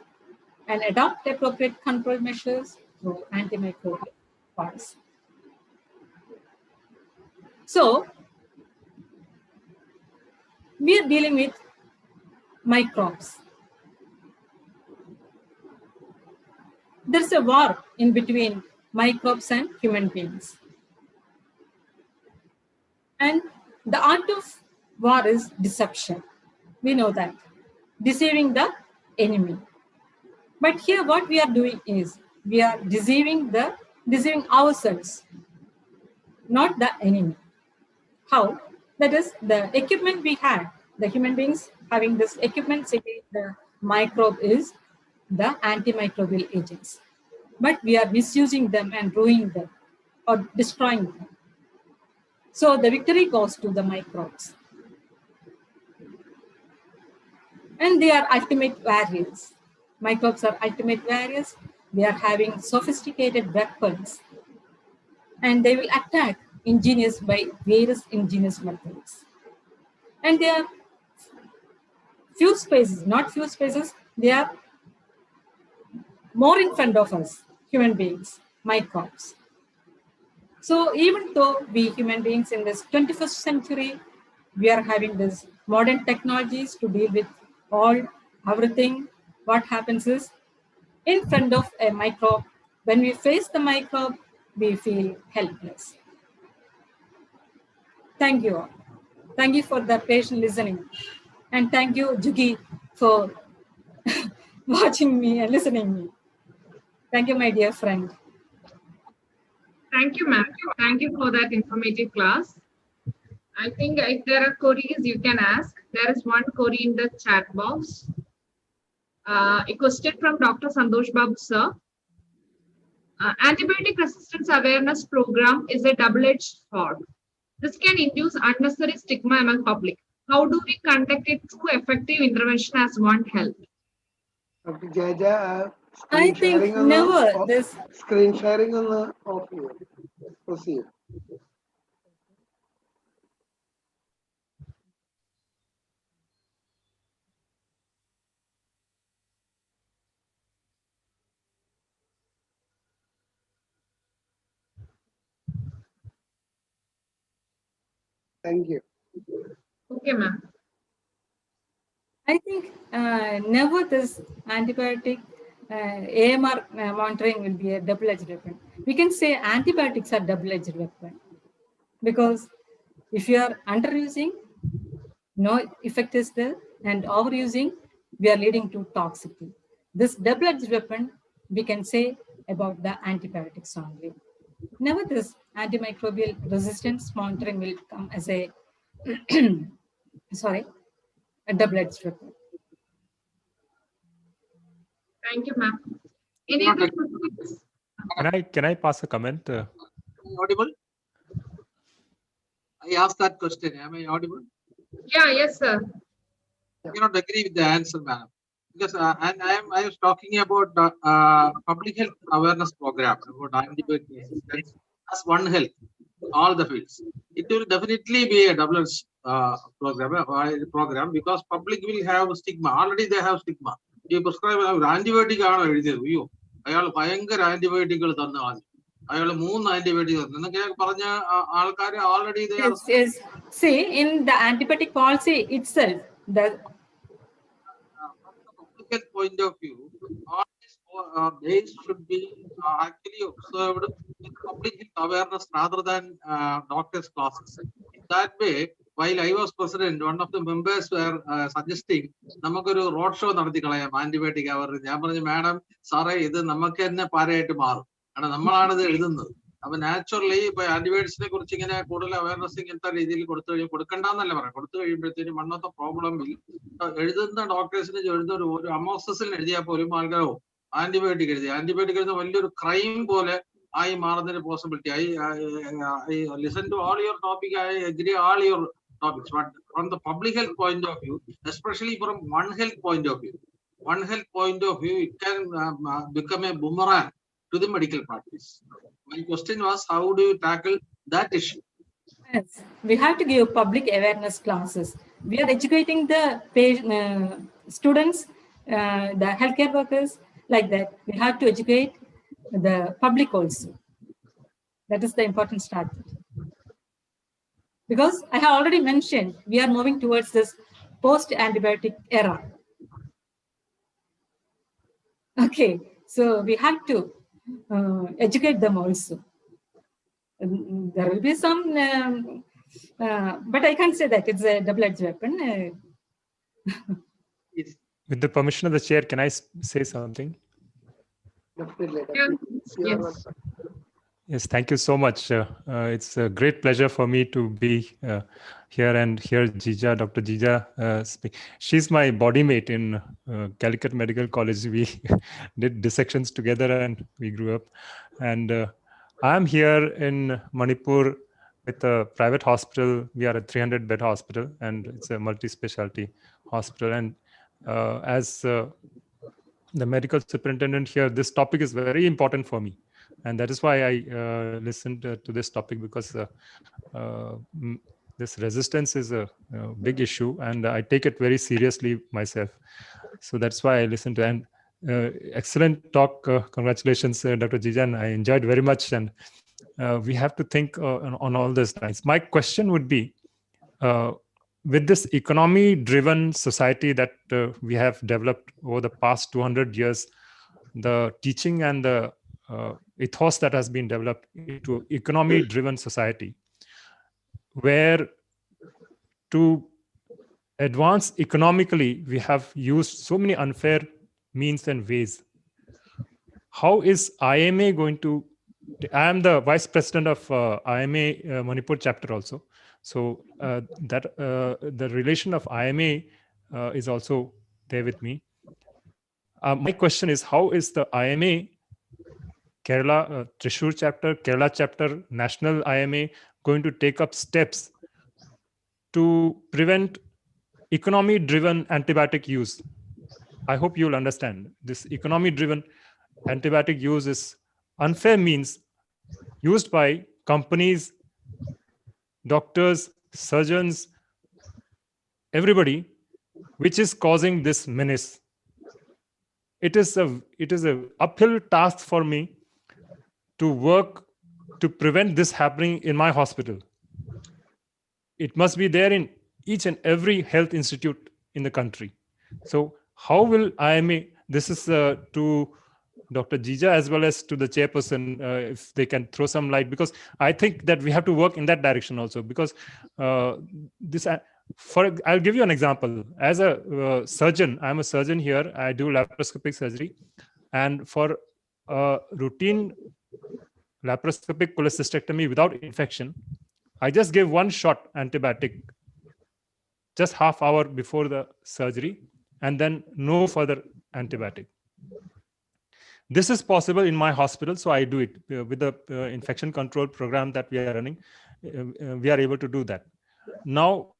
Speaker 8: and adopt appropriate control measures through antimicrobial policy. So, we are dealing with microbes. There's a war in between microbes and human beings. And the art of war is deception. We know that. Deceiving the enemy. But here what we are doing is, we are deceiving ourselves, not the enemy. How? That is, the equipment we had, the human beings having this equipment, say the microbe is the antimicrobial agents. But we are misusing them and ruining them or destroying them. So the victory goes to the microbes. And they are ultimate warriors. Microbes are ultimate warriors. They are having sophisticated weapons. And they will attack by various ingenious methods. And they are not few spaces, they are more in front of us, human beings, microbes. So even though we human beings in this 21st century, we are having this modern technologies to deal with everything, what happens is, in front of a microbe, when we face the microbe, we feel helpless. Thank you all. Thank you for the patient listening. And thank you, Jugi, for watching me and listening me. Thank you, my dear friend.
Speaker 3: Thank you, ma'am. Thank you for that informative class. I think if there are queries, you can ask. There is one query in the chat box. A question from Dr. Santosh Babu, sir. Antibiotic resistance awareness program is a double-edged sword. This can induce unnecessary stigma among public. How do we conduct a true effective intervention as One Health?
Speaker 1: Dr. Jaja,
Speaker 8: I think never this
Speaker 1: screen sharing on the off here. Proceed. Thank you.
Speaker 3: Okay, ma'am.
Speaker 8: I think never this antibiotic AMR monitoring will be a double-edged weapon. We can say antibiotics are double-edged weapon, because if you are underusing, no effect is there, and overusing, we are leading to toxicity. This double-edged weapon, we can say about the antibiotics only. Never this antimicrobial resistance monitoring will come as a a double-edged weapon.
Speaker 3: Thank you, ma'am. Any other questions?
Speaker 9: Can I pass a comment?
Speaker 10: Audible? I asked that question. Am I audible?
Speaker 3: Yeah, yes, sir.
Speaker 10: I cannot agree with the answer, madam. Because and I was talking about public health awareness programs about antibiotic resistance as one health, all the fields. It will definitely be a double-edged program because public will have stigma. Already they have stigma. You prescribe antibiotic ആണോ എഴുതിയത് അയ്യോ അയാൾ ഭയങ്കര ആന്റിബയോട്ടിക്കുകൾ തന്ന ആദ്യം അയാൾ 3 antibiotic തന്നു എന്നൊക്കെ പറഞ്ഞ ആൾക്കാർ already they are.
Speaker 8: Yes. See, in the antibiotic policy itself, the
Speaker 10: from the public health point of view, all these days should be actually observed with public health awareness rather than doctors' classes. In that way, while I was president, one of the members were suggesting നമുക്കൊരു road show നടത്തി കളയാം antibiotic അവർ. ഞാൻ പറഞ്ഞു madam സാറേ ഇത് നമുക്ക് തന്നെ പാരയായിട്ട് മാറും കാരണം നമ്മളാണ് ഇത് എഴുതുന്നത്. അപ്പൊ നാച്ചുറലി ഇപ്പൊ ആന്റിബയോട്ടിക്സിനെ കുറിച്ച് ഇങ്ങനെ കൂടുതൽ അവയർനെസ് ഇങ്ങനത്തെ രീതിയിൽ കൊടുക്കണ്ടെന്നല്ല പറയാം. കൊടുത്തു കഴിയുമ്പോഴത്തേനും വൺ ഓഫ് ദ പ്രോബ്ലം എഴുതുന്ന ഡോക്ടേഴ്സിന് എഴുതുന്ന ഒരു അമോക്സിസിലിൻ എഴുതിയാൽ പോലും ആൾക്കാരോ ആന്റിബയോട്ടിക് എഴുതുന്ന വലിയൊരു ക്രൈം പോലെ ആയി മാറുന്നതിന് possibility. I listen to all your topic. I agree all your topics. But from the public health point of view, especially from One Health point of view, it can become a boomerang to the medical practice. My question was, how do you tackle that issue?
Speaker 8: yes, we have to give public awareness classes. We are educating the students, the healthcare workers, like that. We have to educate the public also. That is the important strategy. Because I have already mentioned, we are moving towards this post-antibiotic era. Okay, so we have to educate them also. There will be some, but I can't say that it's a double-edged weapon.
Speaker 9: With the permission of the chair, can I say something?
Speaker 1: Definitely.
Speaker 3: Yes.
Speaker 9: Yes, thank you so much. It's a great pleasure for me to be here and hear Dr. Jija speak. She's my body mate in Calicut Medical College. We did dissections together and we grew up. And I'm here in Manipur with a private hospital. We are a 300-bed hospital and it's a multi-specialty hospital. And as the medical superintendent here, this topic is very important for me. And that is why I listened to this topic, because this resistance is a big issue and I take it very seriously myself. So that's why I listened to. And excellent talk. Congratulations, Dr. Jijan. I enjoyed very much. And we have to think on all these lines. My question would be, with this economy-driven society that we have developed over the past 200 years, the teaching and the ethos that has been developed into economy-driven society, where to advance economically, we have used so many unfair means and ways. How is IMA going to? I am the vice president of IMA Manipur chapter also. So that the relation of IMA is also there with me. My question is, how is the IMA Kerala Thrissur chapter, Kerala chapter, national IMA going to take up steps to prevent economy-driven antibiotic use? I hope you'll understand. This economy-driven antibiotic use is unfair means used by companies, doctors, surgeons, everybody, which is causing this menace. It is a uphill task for me to work to prevent this happening in my hospital. It must be there in each and every health institute in the country. So how will IMA, this is to Dr. Jija as well as to the chairperson, if they can throw some light, because I think that we have to work in that direction also, because I'll give you an example. As a surgeon, I'm a surgeon here. I do laparoscopic surgery, and for routine laparoscopic cholecystectomy without infection, I just give one shot antibiotic just half hour before the surgery, and then no further antibiotic. This is possible in my hospital, so I do it with the infection control program that we are running. we are able to do that. Now,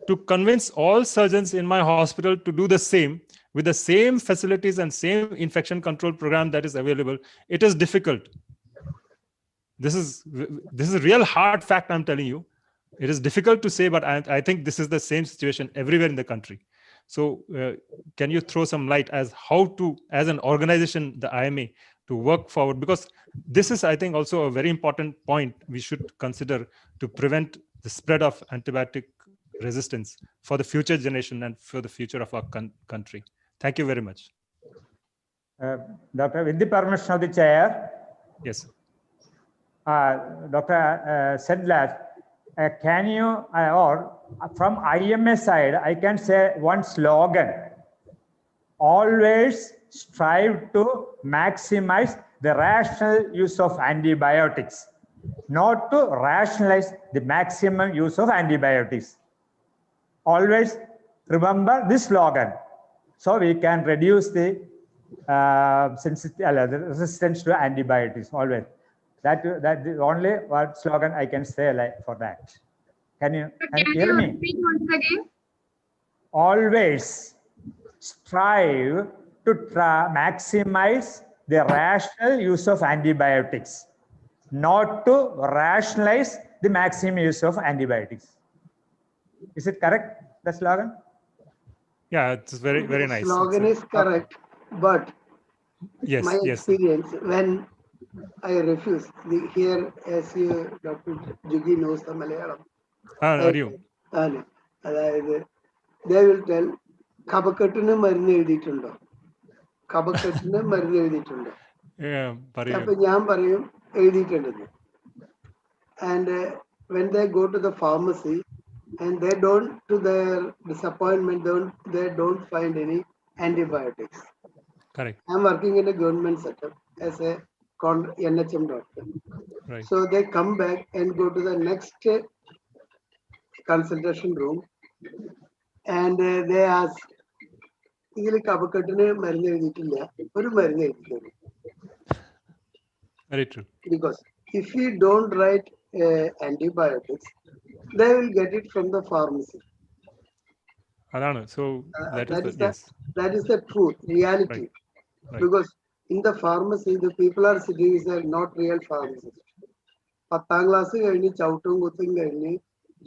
Speaker 9: to convince all surgeons in my hospital to do the same with the same facilities and same infection control program that is available, it is difficult. This is a real hard fact I'm telling you. It is difficult to say, but I think this is the same situation everywhere in the country. So can you throw some light as how to, as an organization, the IMA, to work forward? Because this is, I think, also a very important point we should consider to prevent the spread of antibiotic resistance for the future generation and for the future of our country. Thank you very much.
Speaker 7: Doctor, with the permission of the chair.
Speaker 9: Yes.
Speaker 7: Doctor said that, can you, or from IMA side, I can say one slogan: always strive to maximize the rational use of antibiotics, not to rationalize the maximum use of antibiotics. Always remember this slogan, so we can reduce the the resistance to antibiotics. Always. That is only one slogan I can say for that. Can you hear me?
Speaker 3: Repeat once again?
Speaker 7: Always strive to maximize the rational use of antibiotics, not to rationalize the maximum use of antibiotics. Is it correct, the slogan?
Speaker 9: Yeah, it's very, very nice.
Speaker 1: The slogan is correct, but
Speaker 9: yes,
Speaker 1: my experience, when I refuse, here, as you, Dr. Jugi knows the Malayalam. They will tell, Kabakatuna Marine Editundo. Kabakatuna Marine Editundo. And when they go to the pharmacy and they don't, to their disappointment, they don't find any antibiotics.
Speaker 9: Correct.
Speaker 1: I'm working in a government setup as a NHM doctor.
Speaker 9: Right.
Speaker 1: So they come back and go to the next consultation room and they ask, very
Speaker 9: true.
Speaker 1: Because if you don't write antibiotics, they will get it from the pharmacy.
Speaker 9: So that
Speaker 1: is the truth, reality.
Speaker 9: Right.
Speaker 1: Because in the pharmacy, the people are sitting is not real pharmacists. 10th class കഴിഞ്ഞ് ചവിട്ടും കുത്തും കഴിഞ്ഞ്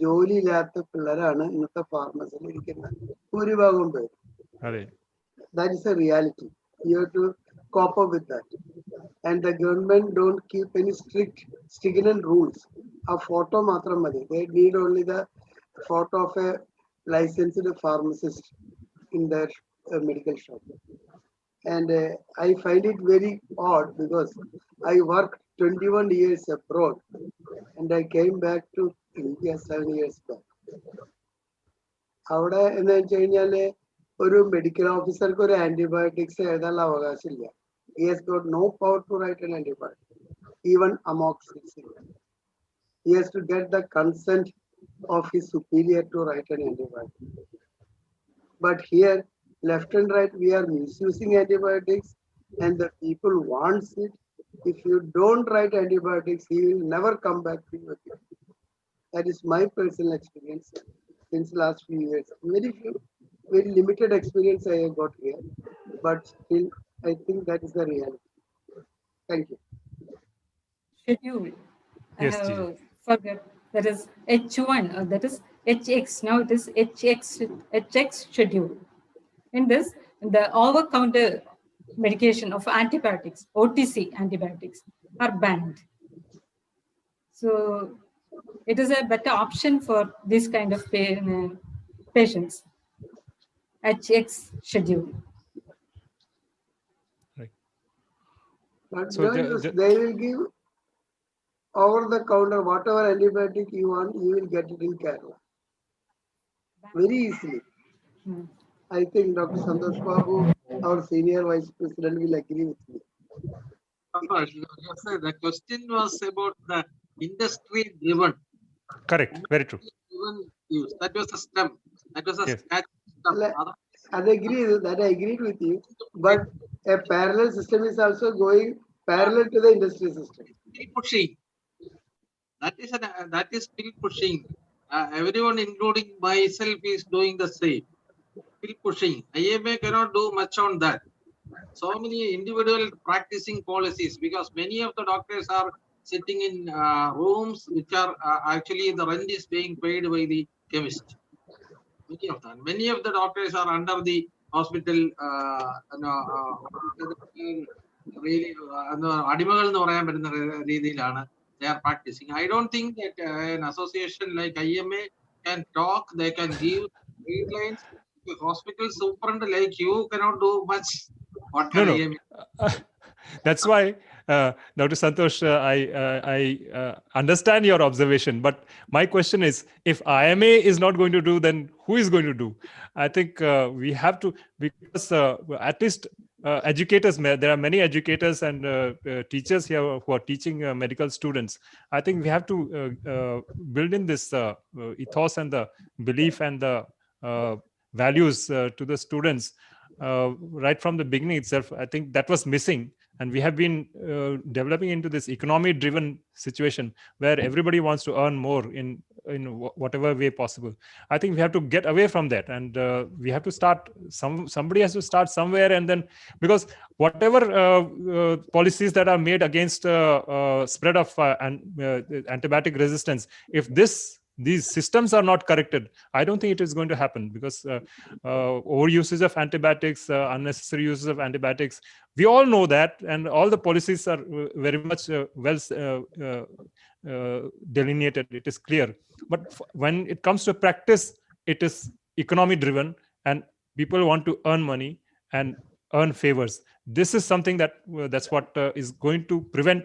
Speaker 1: ജോലിയില്ലാത്ത പിള്ളേരാണ് ഇന്നത്തെ ഫാർമസിയിൽ ഇരിക്കുന്നത് ഭൂരിഭാഗം പേര്. That is a reality. You have to cope up with that. And the government don't keep any stringent rules. A photo matram madi. They need only the photo of a licensed pharmacist in their medical shop. And I find it very odd because I worked 21 years abroad and I came back to India 7 years back. അവിടെ എന്ന് വെച്ച് കഴിഞ്ഞാല് ഒരു medical ഓഫീസർക്ക് ഒരു antibiotics എഴുതാനുള്ള അവകാശമില്ല. He has got no power to write an antibiotic, even amoxicillin. He has to get the consent of his superior to write an antibiotic. But here, left and right, we are misusing antibiotics and the people wants it. If you don't write antibiotics, he will never come back to you again. That is my personal experience since last few years. Very limited experience I have got here, but still I think that is the reality. Thank you.
Speaker 8: Schedule.
Speaker 9: Yes,
Speaker 8: forget that is H1, that is HX. Now it is HX schedule. In this, the over-counter medication of antibiotics, OTC antibiotics, are banned. So it is a better option for this kind of patients. HX schedule.
Speaker 9: Right.
Speaker 1: But
Speaker 9: So
Speaker 1: they will give over the counter whatever antibiotic you want, you will get it in Kerala very easily. I think Dr. Santosh Babu, our senior vice president, will agree with me.
Speaker 10: The question was about the industry driven.
Speaker 9: Correct. Very true.
Speaker 10: That was a STEM. That was a STEM.
Speaker 1: I agreed with you. But a parallel system is also going parallel to the industry system.
Speaker 10: Very pushy. That is still pushing. Everyone, including myself, is doing the same. Still pushing. IMA cannot do much on that. So many individual practicing policies, because many of the doctors are sitting in rooms which are actually the rent is being paid by the chemist. Many of them. Many of the doctors are under the hospital. Really, അടിമകൾ എന്ന് പറയാൻ പറ്റുന്ന രീതിയിലാണ് they are practicing. I don't think that an association like IMA can talk. They can give guidelines. The hospital superintendent like you cannot do much. What can
Speaker 9: No.
Speaker 10: IMA?
Speaker 9: That's why, Dr. Santosh, I understand your observation. But my question is, if IMA is not going to do, then who is going to do? I think we have to, because at least educators, there are many educators and teachers here who are teaching medical students. I think we have to build in this ethos and the belief and the values to the students right from the beginning itself. I think that was missing. And we have been developing into this economy-driven situation where everybody wants to earn more in whatever way possible. I think we have to get away from that, and we have to start. Somebody has to start somewhere, and then, because whatever policies that are made against spread of antibiotic resistance, if these systems are not corrected, I don't think it is going to happen, because overusage of antibiotics, unnecessary uses of antibiotics, we all know that, and all the policies are very much well delineated. It is clear. But when it comes to practice, it is economy driven, and people want to earn money and earn favors. This is something that's what is going to prevent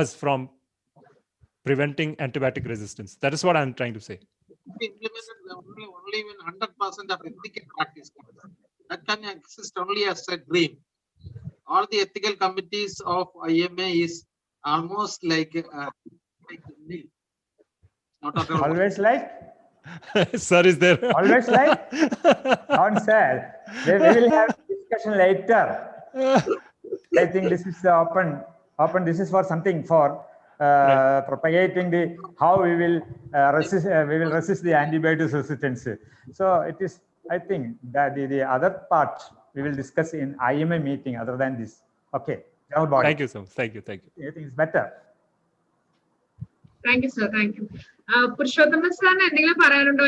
Speaker 9: us from preventing antibiotic resistance. That is what I'm trying to say.
Speaker 10: Implemented only when 100% of ethical practice comes. That can exist only as a dream. All the ethical committees of IMA is almost like nil. Not at all.
Speaker 7: Always like?
Speaker 9: Sir is there.
Speaker 7: Always like? Don't say. We will have discussion later. I think this is open. This is for something for propagating the how we will resist the antibiotic resistance. So it is, I think, that the other part we will discuss in IMA meeting other than this. Okay.
Speaker 9: Thank you so much. Thank you.
Speaker 7: I think it's better.
Speaker 3: Thank you, sir. Thank you. Purushothaman സാറിന് എന്തെങ്കിലും പറയാനുണ്ടോ?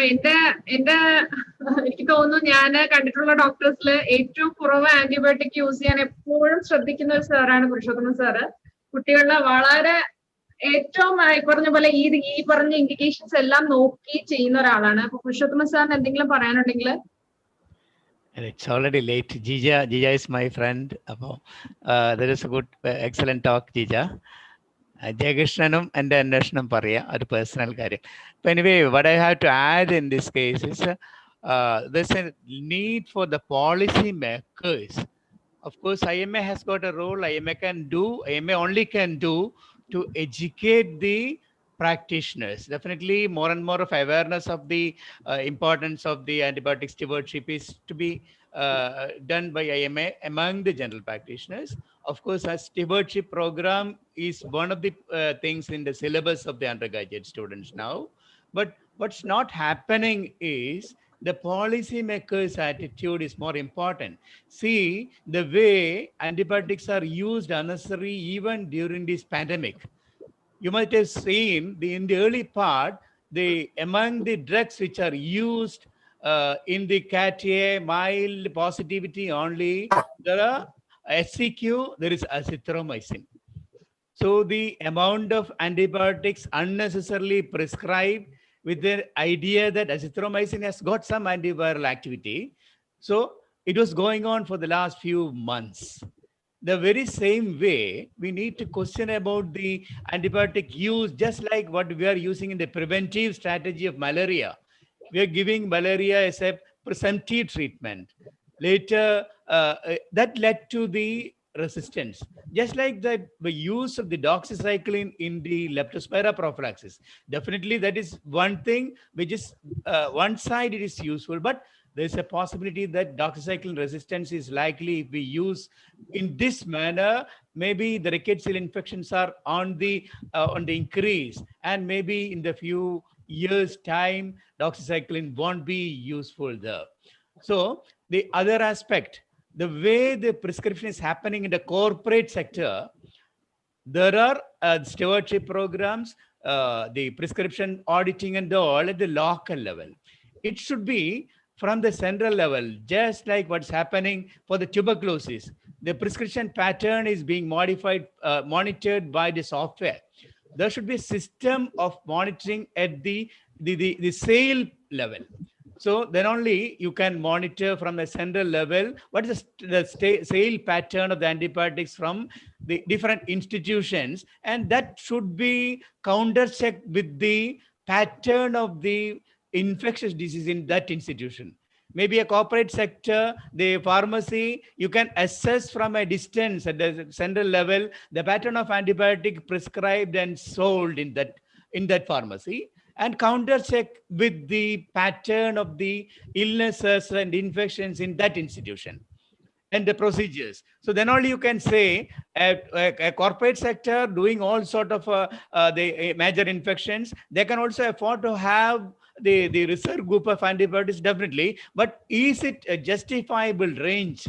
Speaker 3: എനിക്ക് തോന്നുന്നു ഞാൻ കണ്ടിട്ടുള്ള ഡോക്ടേഴ്സിൽ ഏറ്റവും കുറവ് antibiotic use ചെയ്യാൻ എപ്പോഴും ശ്രദ്ധിക്കുന്ന ഒരു സാറാണ് പുരുഷോത്തമൻ സാറ്. കുട്ടികളെ വളരെ ഏറ്റവും പറഞ്ഞ പോലെ ഈ പറഞ്ഞ ഇൻഡിക്കേഷൻസ് എല്ലാം നോക്കി ചെയ്യുന്ന ഒരാളാണ്. അപ്പൊ പുരുഷോത്തമൻ സാറിന് എന്തെങ്കിലും പറയാനുണ്ടെങ്കിൽ?
Speaker 11: It's already late. Jija is my friend. There is a good, excellent talk, Jija. Jayakrishnan and Annashanam Parya are personal career. But anyway, what I have to add in this case is there's a need for the policy makers. Of course, IMA has got a role. IMA only can do to educate the practitioners. Definitely more and more of awareness of the importance of the antibiotic stewardship is to be done by IMA among the general practitioners. Of course, a stewardship program is one of the things in the syllabus of the undergraduate students now. But what's not happening is the policymakers' attitude is more important. See, the way antibiotics are used unnecessarily even during this pandemic. You might have seen in the early part, among the drugs which are used in the CAT-A mild positivity only, there are SCQ, there is azithromycin. So the amount of antibiotics unnecessarily prescribed with the idea that azithromycin has got some antiviral activity. So it was going on for the last few months. The very same way, we need to question about the antibiotic use, just like what we are using in the preventive strategy of malaria. We are giving malaria as a presumptive treatment. Later, that led to the resistance. Just like the use of the doxycycline in the leptospira prophylaxis. Definitely, that is one thing which is one side it is useful, but there's a possibility that doxycycline resistance is likely if we use in this manner. Maybe the rickettsial infections are on the increase, and maybe in the few years time doxycycline won't be useful there. So the other aspect, the way the prescription is happening in the corporate sector, there are stewardship programs, the prescription auditing and all at the local level. It should be from the central level, just like what's happening for the tuberculosis. The prescription pattern is being modified, monitored by the software. There should be a system of monitoring at the sale level. So then only you can monitor from the central level what is the sale pattern of the antibiotics from the different institutions, and that should be counter-checked with the pattern of the infectious disease in that institution. Maybe a corporate sector, the pharmacy, you can assess from a distance at the central level the pattern of antibiotic prescribed and sold in that pharmacy, and counter check with the pattern of the illnesses and infections in that institution and the procedures. So then only you can say a corporate sector doing all sort of the major infections, they can also afford to have the reserve group of antibiotics, definitely. But is it a justifiable range?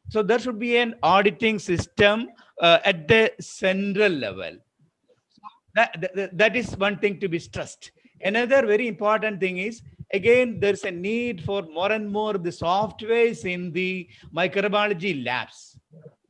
Speaker 11: So there should be an auditing system at the central level. That is one thing to be stressed. Another very important thing is, again, there's a need for more and more the softwares in the microbiology labs.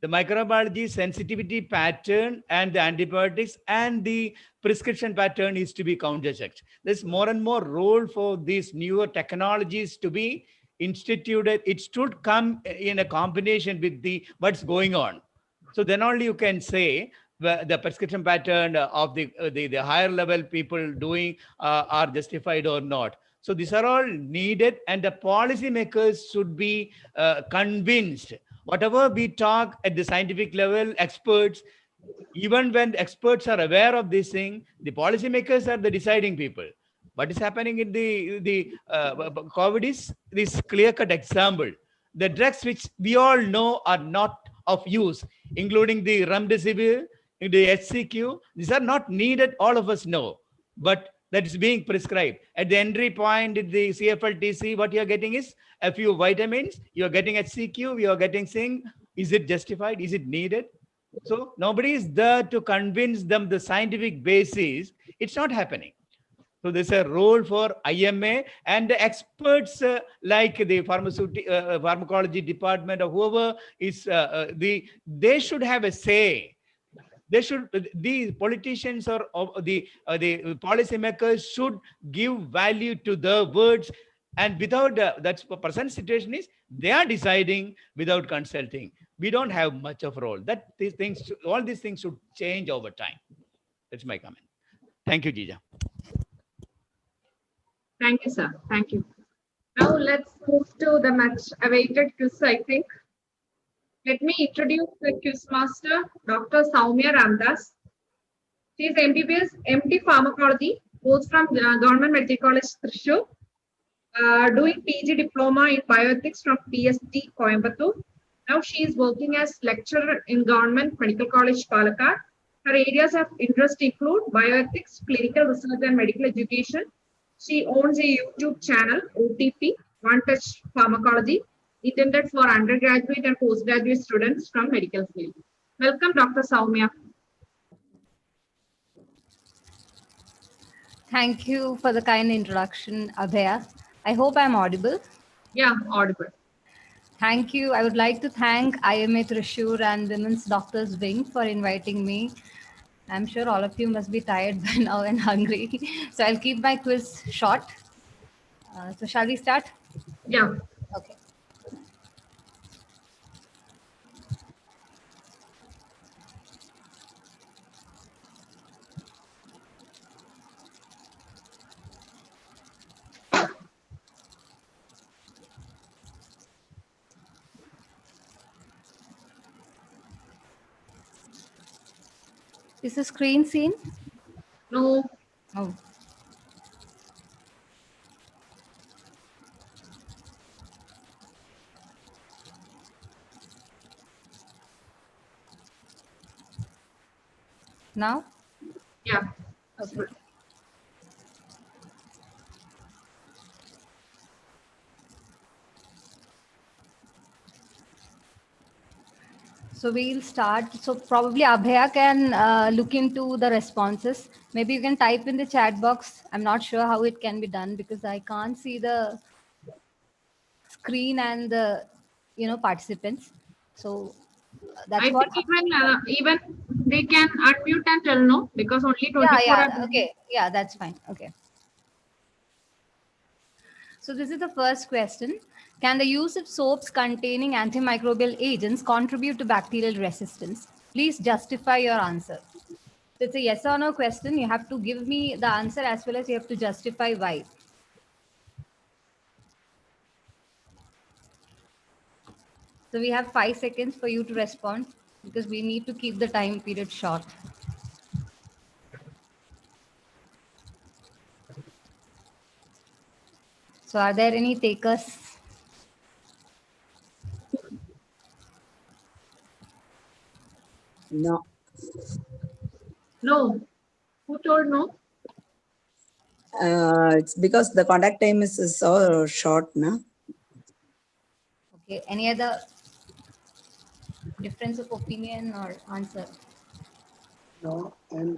Speaker 11: The microbiology sensitivity pattern and the antibiotics and the prescription pattern is to be counter-checked. There's more and more role for these newer technologies to be instituted. It should come in a combination with the what's going on. So then only you can say the prescription pattern of the higher level people doing are justified or not. So these are all needed, and the policymakers should be convinced. Whatever we talk at the scientific level, experts, even when experts are aware of this thing, the policymakers are the deciding people. What is happening in the COVID is this clear-cut example. The drugs which we all know are not of use, including the remdesivir, the HCQ, these are not needed, all of us know, but that is being prescribed. At the entry point in the CFLTC, what you are getting is a few vitamins, you are getting HCQ, you are getting zinc. Is it justified? Is it needed? So nobody is there to convince them the scientific basis. It's not happening. So there's a role for IMA and the experts like the pharmacology department or whoever is they should have a say. They should, the politicians or the policymakers should give value to the words, and without that's the present situation is they are deciding without consulting. We don't have much of a role. That these things, all these things should change over time. That's my comment. Thank you, Jija.
Speaker 3: Thank you, sir. Thank you. Now let's move to the much awaited quiz, I think. Let me introduce the quiz master, Dr. Soumya Ramdas. She is MBBS, MD Pharmacology, both from Government Medical College, Thrissur, doing PG Diploma in Bioethics from PSD, Coimbatore. Now she is working as lecturer in Government Medical College, Palakkad. Her areas of interest include bioethics, clinical research and medical education. She owns a YouTube channel, OTP, One Touch Pharmacology, intended for undergraduate and postgraduate students from medical field. Welcome, Dr. Soumya.
Speaker 12: Thank you for the kind introduction, Abhaya. I hope I'm audible.
Speaker 3: Yeah, audible.
Speaker 12: Thank you. I would like to thank IMA Thrissur and Women's Doctors Wing for inviting me. I'm sure all of you must be tired by now and hungry. So I'll keep my quiz short. So shall we start?
Speaker 3: Yeah.
Speaker 12: Okay. Is the screen seen?
Speaker 3: No.
Speaker 12: Oh. Now?
Speaker 3: Yeah.
Speaker 12: Okay. So we'll start. So probably Abhaya can look into the responses. Maybe you can type in the chat box. I'm not sure how it can be done because I can't see the screen and the participants. So that's
Speaker 3: I
Speaker 12: what.
Speaker 3: think even they can unmute and tell no, because only 24
Speaker 12: Yeah.
Speaker 3: are.
Speaker 12: Okay. Yeah, that's fine. Okay. So this is the first question. Can the use of soaps containing antimicrobial agents contribute to bacterial resistance? Please justify your answer. So it's a yes or no question. You have to give me the answer as well as you have to justify why. So we have 5 seconds for you to respond because we need to keep the time period short. So are there any takers?
Speaker 13: No.
Speaker 3: No. Who told no?
Speaker 13: It's because the contact time is so short, no?
Speaker 12: Okay. Any other difference of opinion or answer?
Speaker 1: No, and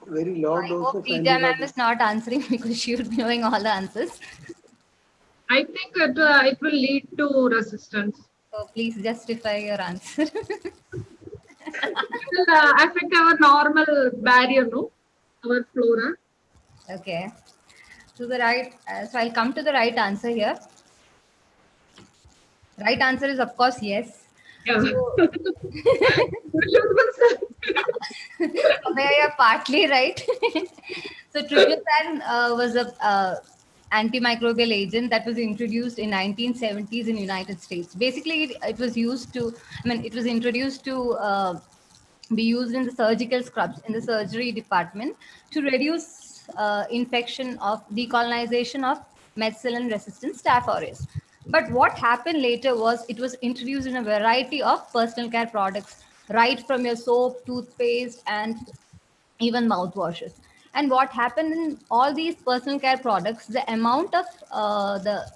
Speaker 1: very low
Speaker 12: I
Speaker 1: dose
Speaker 12: hope
Speaker 1: of
Speaker 12: Teja ma'am
Speaker 1: antibiotics.
Speaker 12: is not answering because she would be knowing all the answers.
Speaker 3: I think it will lead to resistance.
Speaker 12: So please justify your answer.
Speaker 3: It will affect our normal barrier, no? Our flora.
Speaker 12: Okay. So so I'll come to the right answer here. Right answer is of course yes.
Speaker 3: Yeah.
Speaker 12: So, you're partly right. So triclosan was a antimicrobial agent that was introduced in 1970s in United States. Basically, it was used to, it was introduced to be used in the surgical scrubs in the surgery department to reduce infection of decolonization of methicillin resistant staph aureus. But what happened later was it was introduced in a variety of personal care products, right from your soap, toothpaste, and even mouthwashes. And what happened in all these personal care products, the amount of the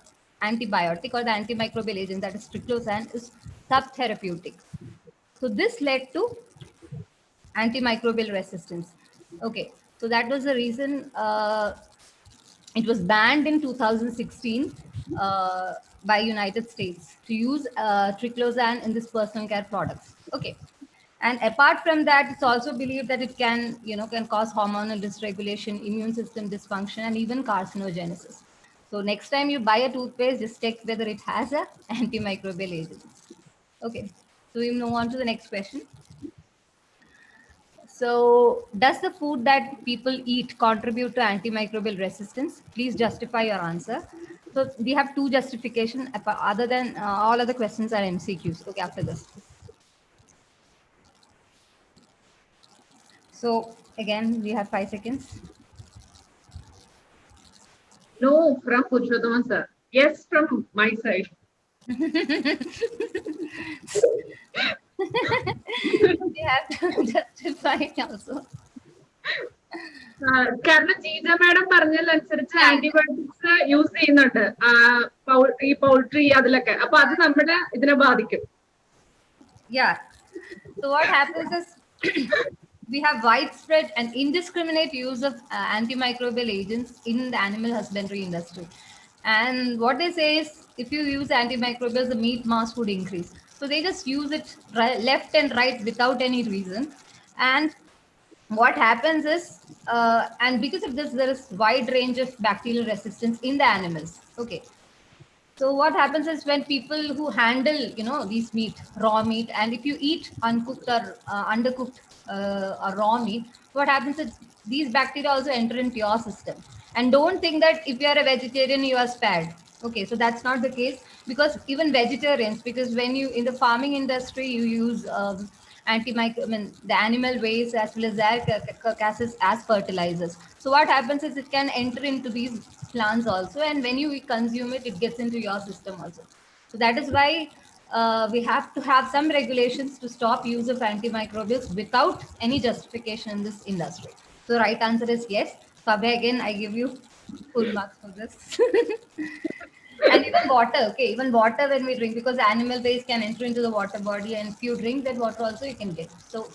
Speaker 12: antibiotic or the antimicrobial agent, that is triclosan, is subtherapeutic. So this led to antimicrobial resistance. Okay, so that was the reason it was banned in 2016 by United States to use triclosan in this personal care products. Okay. And apart from that, it's also believed that it can cause hormonal dysregulation, immune system dysfunction, and even carcinogenesis. So next time you buy a toothpaste, just check whether it has a antimicrobial agent. Okay, so we move on to the next question. So does the food that people eat contribute to antimicrobial resistance? Please justify your answer. So we have two justification other than all other questions are MCQs. Okay, after this. So again, we have 5 seconds.
Speaker 3: No, from Purushottam sir. Yes, from my side.
Speaker 12: You have to justify also.
Speaker 3: കാരണം Jeeja madam പറഞ്ഞതിനനുസരിച്ച് antibiotics use ചെയ്യുന്നുണ്ട് ഈ poultry അതിലൊക്കെ അപ്പൊ അത് നമ്മുടെ ഇതിനെ ബാധിക്കും.
Speaker 12: Yeah. So what happens is we have widespread and indiscriminate use of antimicrobial agents in the animal husbandry industry. And what they say is if you use antimicrobials, the meat mass would increase. So they just use it left and right without any reason. And what happens is, and because of this, there is wide range of bacterial resistance in the animals. Okay. So what happens is when people who handle, these meat, raw meat, and if you eat uncooked or undercooked or raw meat, what happens is these bacteria also enter into your system. And don't think that if you are a vegetarian, you are spared. Okay, so that's not the case, because even vegetarians, because when you in the farming industry, you use the animal waste as well as their carcasses as fertilizers. So what happens is it can enter into these plants also, and when you consume it, it gets into your system also. So that is why we have to have some regulations to stop use of antimicrobials without any justification in this industry. So the right answer is yes. Fabia, again, I give you full marks for this. And even water, okay, even water when we drink, because animal waste can enter into the water body, and if you drink that water also you can get. So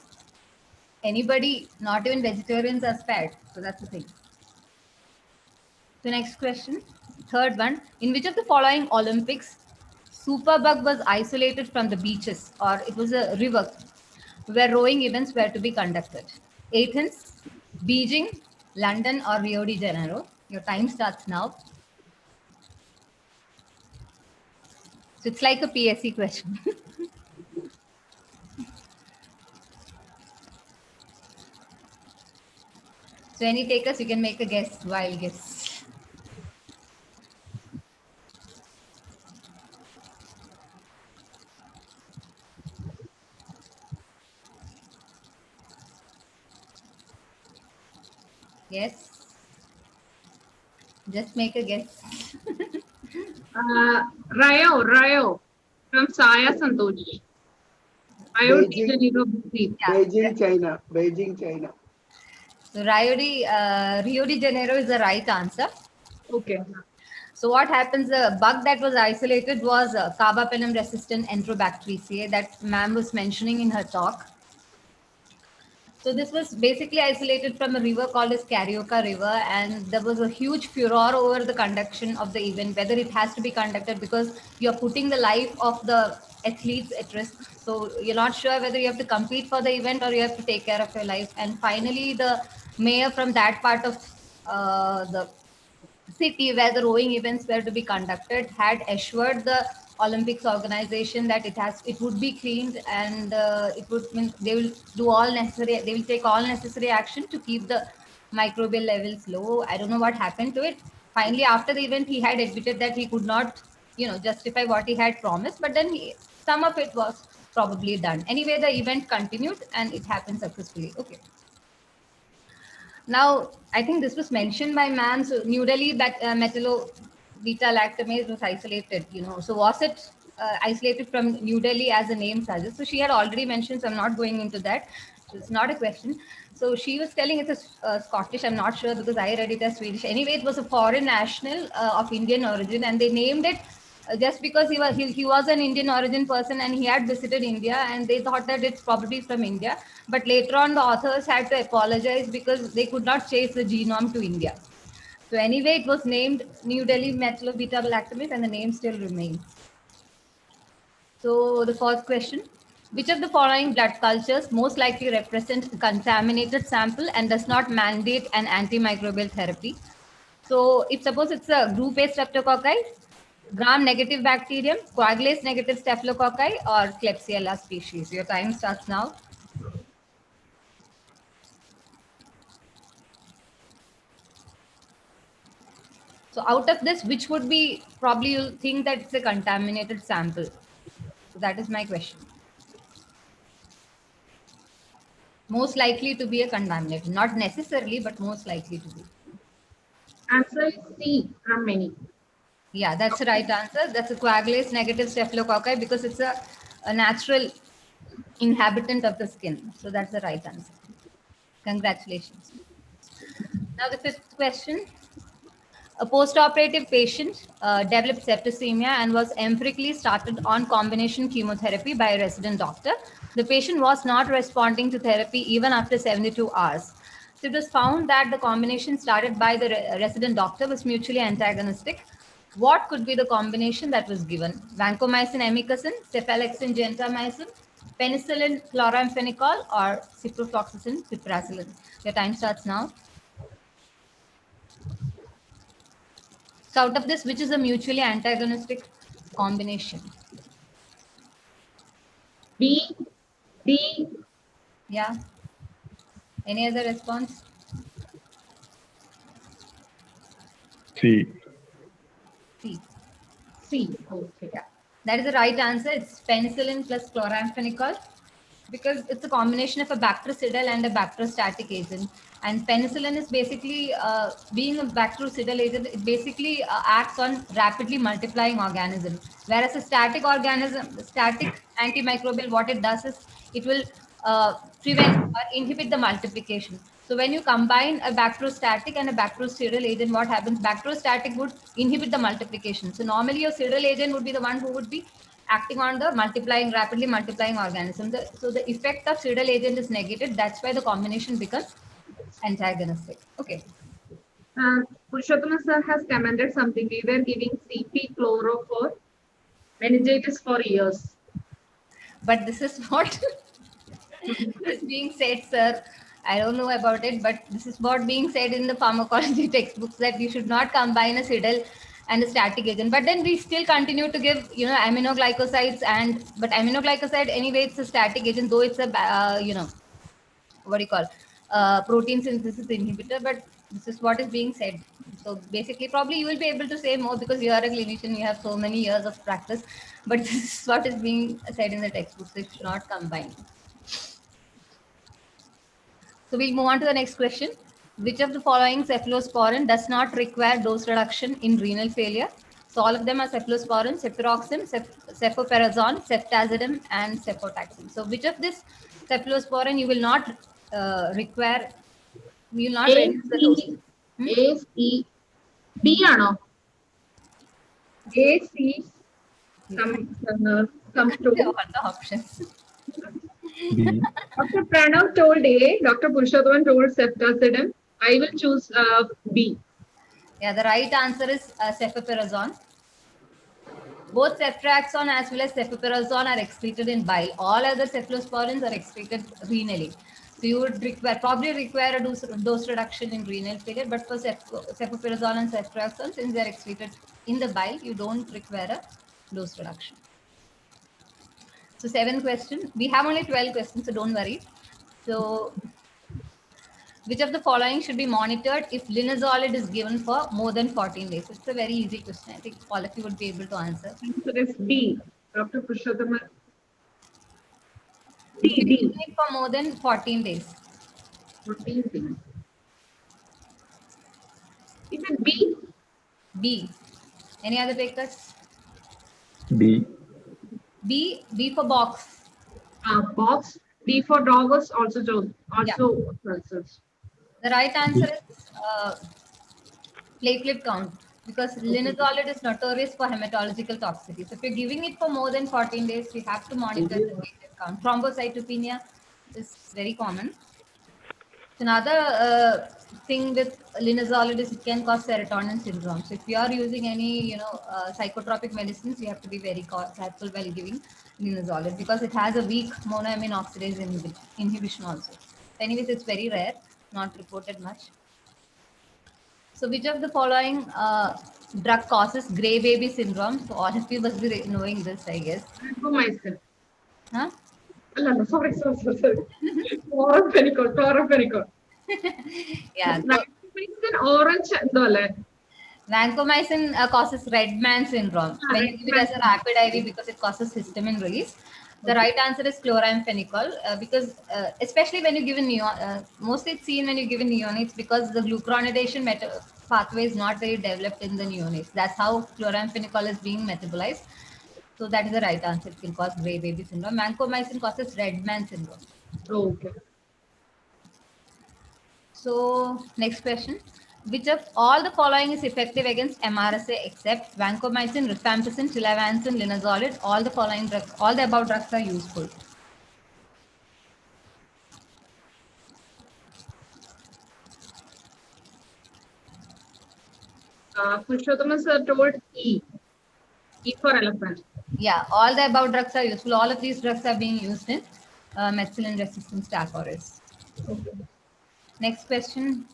Speaker 12: anybody, not even vegetarians, are spared. So that's the thing. The next question, third one, in which of the following Olympics superbug was isolated from the beaches, or it was a river where rowing events were to be conducted? Athens, Beijing, London, or Rio de Janeiro? Your time starts now. So it's like a PSC question. So any takers, you can make a guess, wild guess. Yes. Just make a guess.
Speaker 3: Rayo from Saya Santosh.
Speaker 1: Beijing, China. Beijing, China.
Speaker 12: So Rio de Janeiro is the right answer.
Speaker 3: Okay.
Speaker 12: So what happens, the bug that was isolated was carbapenem resistant Enterobacteriaceae that ma'am was mentioning in her talk. So this was basically isolated from a river called as Carioca River, and there was a huge furor over the conduction of the event, whether it has to be conducted, because you're putting the life of the athletes at risk. So you're not sure whether you have to compete for the event or you have to take care of your life. And finally, the mayor from that part of the city where the rowing events were to be conducted had assured the Olympics organization that it would be cleaned, and it would mean they will take all necessary action to keep the microbial levels low. I don't know what happened to it. Finally, after the event, he had admitted that he could not, justify what he had promised, but then some of it was probably done. Anyway, the event continued and it happened successfully. Okay. Now, I think this was mentioned by ma'am. So New Delhi, that metallo-beta-lactamase was isolated, So was it isolated from New Delhi as the name suggests? So she had already mentioned, so I'm not going into that. So it's not a question. So she was telling it's a Scottish, I'm not sure because I read it as Swedish. Anyway, it was a foreign national of Indian origin, and they named it just because he was an Indian origin person and he had visited India, and they thought that it's probably from India. But later on, the authors had to apologize because they could not trace the genome to India. So anyway, it was named New Delhi metallo-beta-lactamase, and the name still remains. So the fourth question, which of the following blood cultures most likely represent a contaminated sample and does not mandate an antimicrobial therapy? So if suppose it's a group A streptococci, gram-negative bacterium, coagulase-negative staphylococci, or Klebsiella species. Your time starts now. So out of this, which would be, probably you'll think that it's a contaminated sample. So that is my question. Most likely to be a contaminated, not necessarily, but most likely to be.
Speaker 3: Answer is C, from many.
Speaker 12: Yeah, that's the right answer. That's a coagulase-negative staphylococci because it's a natural inhabitant of the skin. So that's the right answer. Congratulations. Now the fifth question. A post-operative patient developed septicemia and was empirically started on combination chemotherapy by a resident doctor. The patient was not responding to therapy even after 72 hours. So it was found that the combination started by the resident doctor was mutually antagonistic. What could be the combination that was given? Vancomycin amikacin, cephalexin gentamicin, penicillin chloramphenicol, or ciprofloxacin piperacillin? Your time starts now. So out of this, which is a mutually antagonistic combination?
Speaker 3: B, D.
Speaker 12: Yeah. Any other response?
Speaker 14: C.
Speaker 12: C.
Speaker 3: C. Okay.
Speaker 12: Yeah. That is the right answer. It's penicillin plus chloramphenicol, because it's a combination of a bactericidal and a bacteriostatic agent. And penicillin is basically being a bactericidal agent. It basically acts on rapidly multiplying organism, whereas a static organism, static antimicrobial, what it does is it will prevent or inhibit the multiplication. So when you combine a bacteriostatic and a bactericidal agent, what happens? Bacteriostatic would inhibit the multiplication. So normally your cidal agent would be the one who would be acting on the rapidly multiplying organism. So the effect of cidal agent is negated. That's why the combination becomes antagonistic. Okay.
Speaker 3: Purushottam sir has commented something. We were giving CP chloro for meningitis for years.
Speaker 12: But this is what is being said, sir. I don't know about it, but this is what being said in the pharmacology textbooks, that you should not combine a cidal and a static agent. But then we still continue to give, aminoglycosides, but aminoglycoside anyway, it's a static agent, though it's a what do you call, protein synthesis inhibitor. But this is what is being said. So basically, probably you will be able to say more because you are a clinician, you have so many years of practice. But this is what is being said in the textbooks. It should not combine. So we'll move on to the next question. Which of the following cephalosporin does not require dose reduction in renal failure? So all of them are cephalosporin, cefuroxime, cefoperazone, ceftazidime, and cefotaxime. So which of this cephalosporin you will not require, you will not
Speaker 3: A,
Speaker 12: reduce the dose?
Speaker 3: A, C, B ano? A, C, some two.
Speaker 12: All the options.
Speaker 14: B.
Speaker 3: Dr. Pranav told A, Dr. Purushottam told ceftazidime. I will choose B.
Speaker 12: Yeah, the right answer is cefoperazone. Both ceftriaxone as well as cefoperazone are excreted in bile. All other cephalosporins are excreted renally. So you would probably require a dose reduction in renal failure, but for cefoperazone and ceftriaxone, since they are excreted in the bile, you don't require a dose reduction. So 7th question. We have only 12 questions, so don't worry. So which of the following should be monitored if linezolid is given for more than 14 days? It's a very easy question. I think all of you would be able to answer.
Speaker 3: So that's B. Dr. Purushottam.
Speaker 12: If you give it for more than 14 days.
Speaker 3: 14 days. Is it B?
Speaker 12: B. Any other takers?
Speaker 14: B.
Speaker 12: B for box.
Speaker 3: Box. D for doggers also chose. Also.
Speaker 12: The right answer is platelet count, because linezolid is notorious for hematological toxicity. So if you're giving it for more than 14 days, we have to monitor the platelet count. Thrombocytopenia is very common. So another thing with linezolid is it can cause serotonin syndrome. So if you are using any, psychotropic medicines, you have to be very careful while giving linezolid, because it has a weak monoamine oxidase inhibition also. Anyways, it's very rare, not reported much. So which of the following drug causes gray baby syndrome? So all of you must be knowing this, I guess.
Speaker 3: Vancomycin.
Speaker 12: Huh?
Speaker 3: No, sorry. Chloramphenicol.
Speaker 12: Yeah.
Speaker 3: Vancomycin orange and
Speaker 12: Vancomycin causes red man syndrome when you give it as a rapid IV because it causes histamine release. The right answer is chloramphenicol because especially when you give in mostly it's seen when you give in neonates, because the glucuronidation pathway is not very developed in the neonates. That's how chloramphenicol is being metabolized. So that is the right answer. It can cause gray baby syndrome. Vancomycin causes red man syndrome.
Speaker 3: Okay.
Speaker 12: So next question. Which of all the following is effective against MRSA except vancomycin, rifampicin, tilavancin, linezolid? All the following drugs, all the above drugs are useful.
Speaker 3: Purushottam sir told E. E for elephant.
Speaker 12: Yeah, all the above drugs are useful. All of these drugs are being used in methicillin-resistant staph aureus.
Speaker 3: Okay.
Speaker 12: Next question.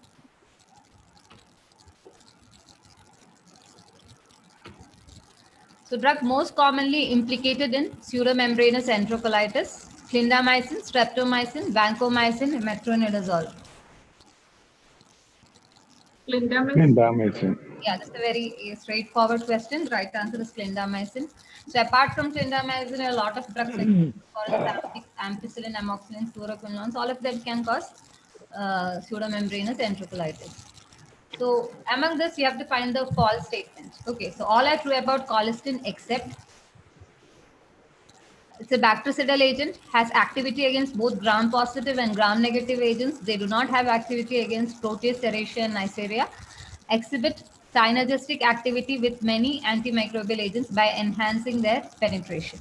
Speaker 12: So drug most commonly implicated in pseudomembranous enterocolitis: clindamycin, streptomycin, vancomycin, metronidazole.
Speaker 14: Clindamycin.
Speaker 12: Yeah, that's a very straightforward question. The right answer is clindamycin. So apart from clindamycin, a lot of drugs like ampicillin, amoxicillin, fluoroquinolones, all of them can cause pseudomembranous enterocolitis. So among this, you have to find the false statement. Okay, so all are true about colistin except it's a bactericidal agent, has activity against both gram-positive and gram-negative agents. They do not have activity against Proteus, Serratia, and Neisseria. Exhibit synergistic activity with many antimicrobial agents by enhancing their penetration.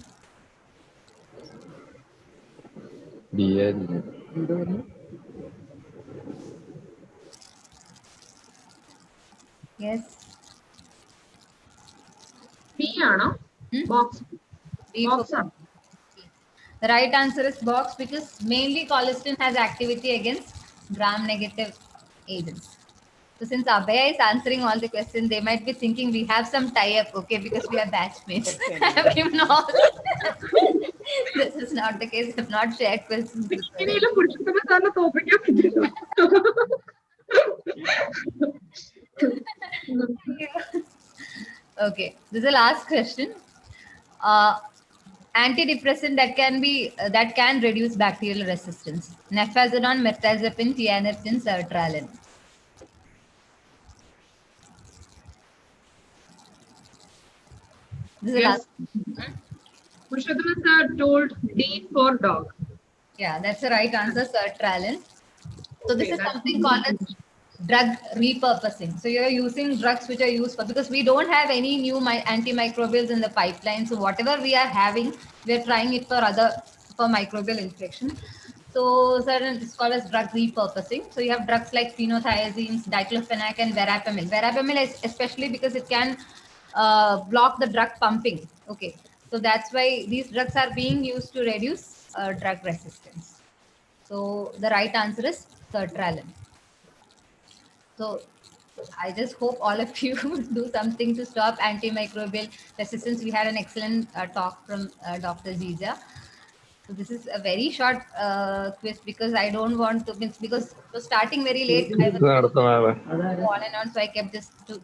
Speaker 12: Yes.
Speaker 3: B ano? Box. Box.
Speaker 12: The right answer is box because mainly colistin has activity against gram-negative agents. So since Abhay is answering all the questions, they might be thinking we have some tie-up, okay, because we are batchmates. I have given all. This is not the case. I have not shared questions with Okay, this is the last question. Antidepressant that can reduce bacterial resistance: nefazanone, mirtazapine, tianeptine, sertraline. This is
Speaker 3: Yes. Purushottam sir told D for dog.
Speaker 12: Yeah, that's the right answer, sertraline. So this is something called as drug repurposing. So you're using drugs which are used for, because we don't have any new antimicrobials in the pipeline. So whatever we are having, we're trying it for microbial infection. So it's called as drug repurposing. So you have drugs like phenothiazines, diclofenac, and verapamil. Verapamil is especially because it can block the drug pumping. Okay, so that's why these drugs are being used to reduce drug resistance. So the right answer is sertraline. So I just hope all of you do something to stop antimicrobial resistance. We had an excellent talk from Dr. Jija. So this is a very short quiz because I don't want to, because it was starting very late. I was on and on, so I kept just to.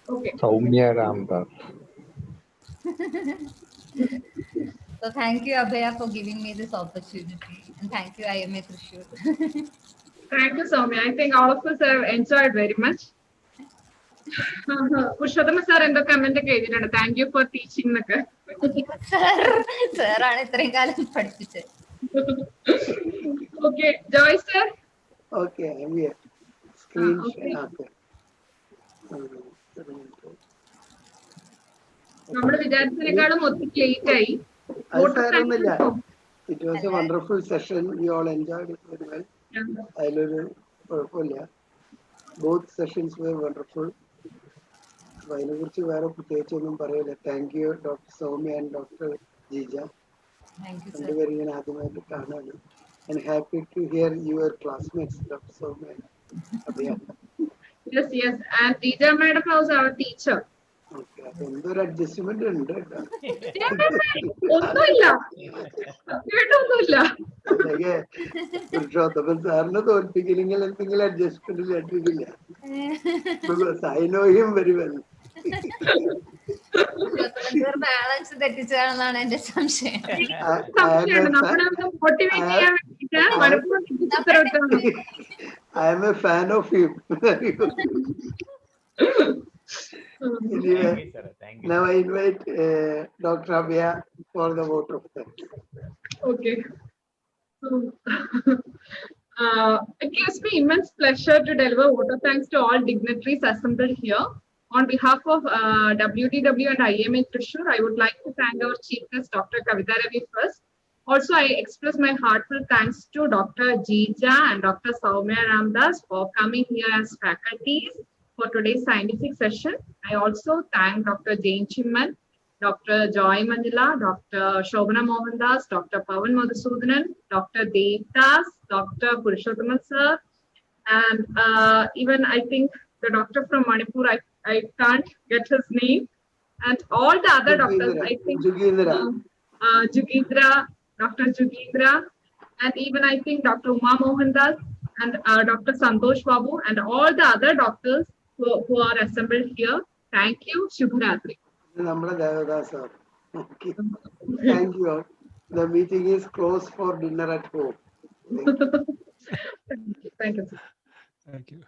Speaker 3: Okay.
Speaker 12: So thank you, Abhaya, for giving me this opportunity, and thank you, IMA Thrissur.
Speaker 3: Thank you, Soumya. I think all of us have enjoyed very much. Purushottam sir in the comment eഴുതിയിട്ടുണ്ട്. Thank you for teaching.
Speaker 12: Sir ആണ് ഇത്രയും കാലം പഠിപ്പിച്ചത്.
Speaker 3: Okay, Joy sir.
Speaker 1: Okay, I'm here. Screen share.
Speaker 3: നമ്മൾ വിചാരിച്ചതിനേക്കാളും ഒത്തിരി late ആയി.
Speaker 1: It was a wonderful session. We all enjoyed it very well. Both sessions were wonderful. Thank you, Dr. Soumya and Dr. Jija.
Speaker 12: Thank you,
Speaker 1: sir. And happy to hear your classmates, Dr. Soumya.
Speaker 3: Yes, yes. And Jija madam was our teacher.
Speaker 1: Okay, എന്തൊരു adjustment ഉണ്ട്
Speaker 3: ഒന്നുമില്ല.
Speaker 1: പുരുഷോത്തമൻ സാറിനെ തോൽപ്പിക്കണമെങ്കിൽ എന്തെങ്കിലും adjustment ഇട്ടിട്ടില്ല. Because I know him very well.
Speaker 12: Balance തെറ്റിച്ചാണെന്നാണ് എന്റെ സംശയം.
Speaker 1: I am a fan of him. Anyway, now I invite Dr. Abhaya for the vote of thanks.
Speaker 3: Okay. It gives me immense pleasure to deliver vote of thanks to all dignitaries assembled here. On behalf of WDW and IMA Thrissur, I would like to thank our Chief Guest, Dr. Kavita Ravi first. Also, I express my heartfelt thanks to Dr. Jija and Dr. Soumya Ramdas for coming here as faculties for today's scientific session. I also thank Dr. Jane Chimman, Dr. Joy Manila, Dr. Shobana Mohandas, Dr. Pawan Madhusudanan, Dr. Devdas, Dr. Purushottam sir, and even I think the doctor from Manipur, I can't get his name, and all the other doctors, I think Jugindra, Dr. Jugindra, and even I think Dr. Uma Mohandas and Dr. Santosh Babu and all the other doctors who are assembled here. Thank you. Shubharatri.
Speaker 1: Okay. Thank you all. The meeting is closed for dinner at home.
Speaker 3: Thank you.
Speaker 9: Thank you.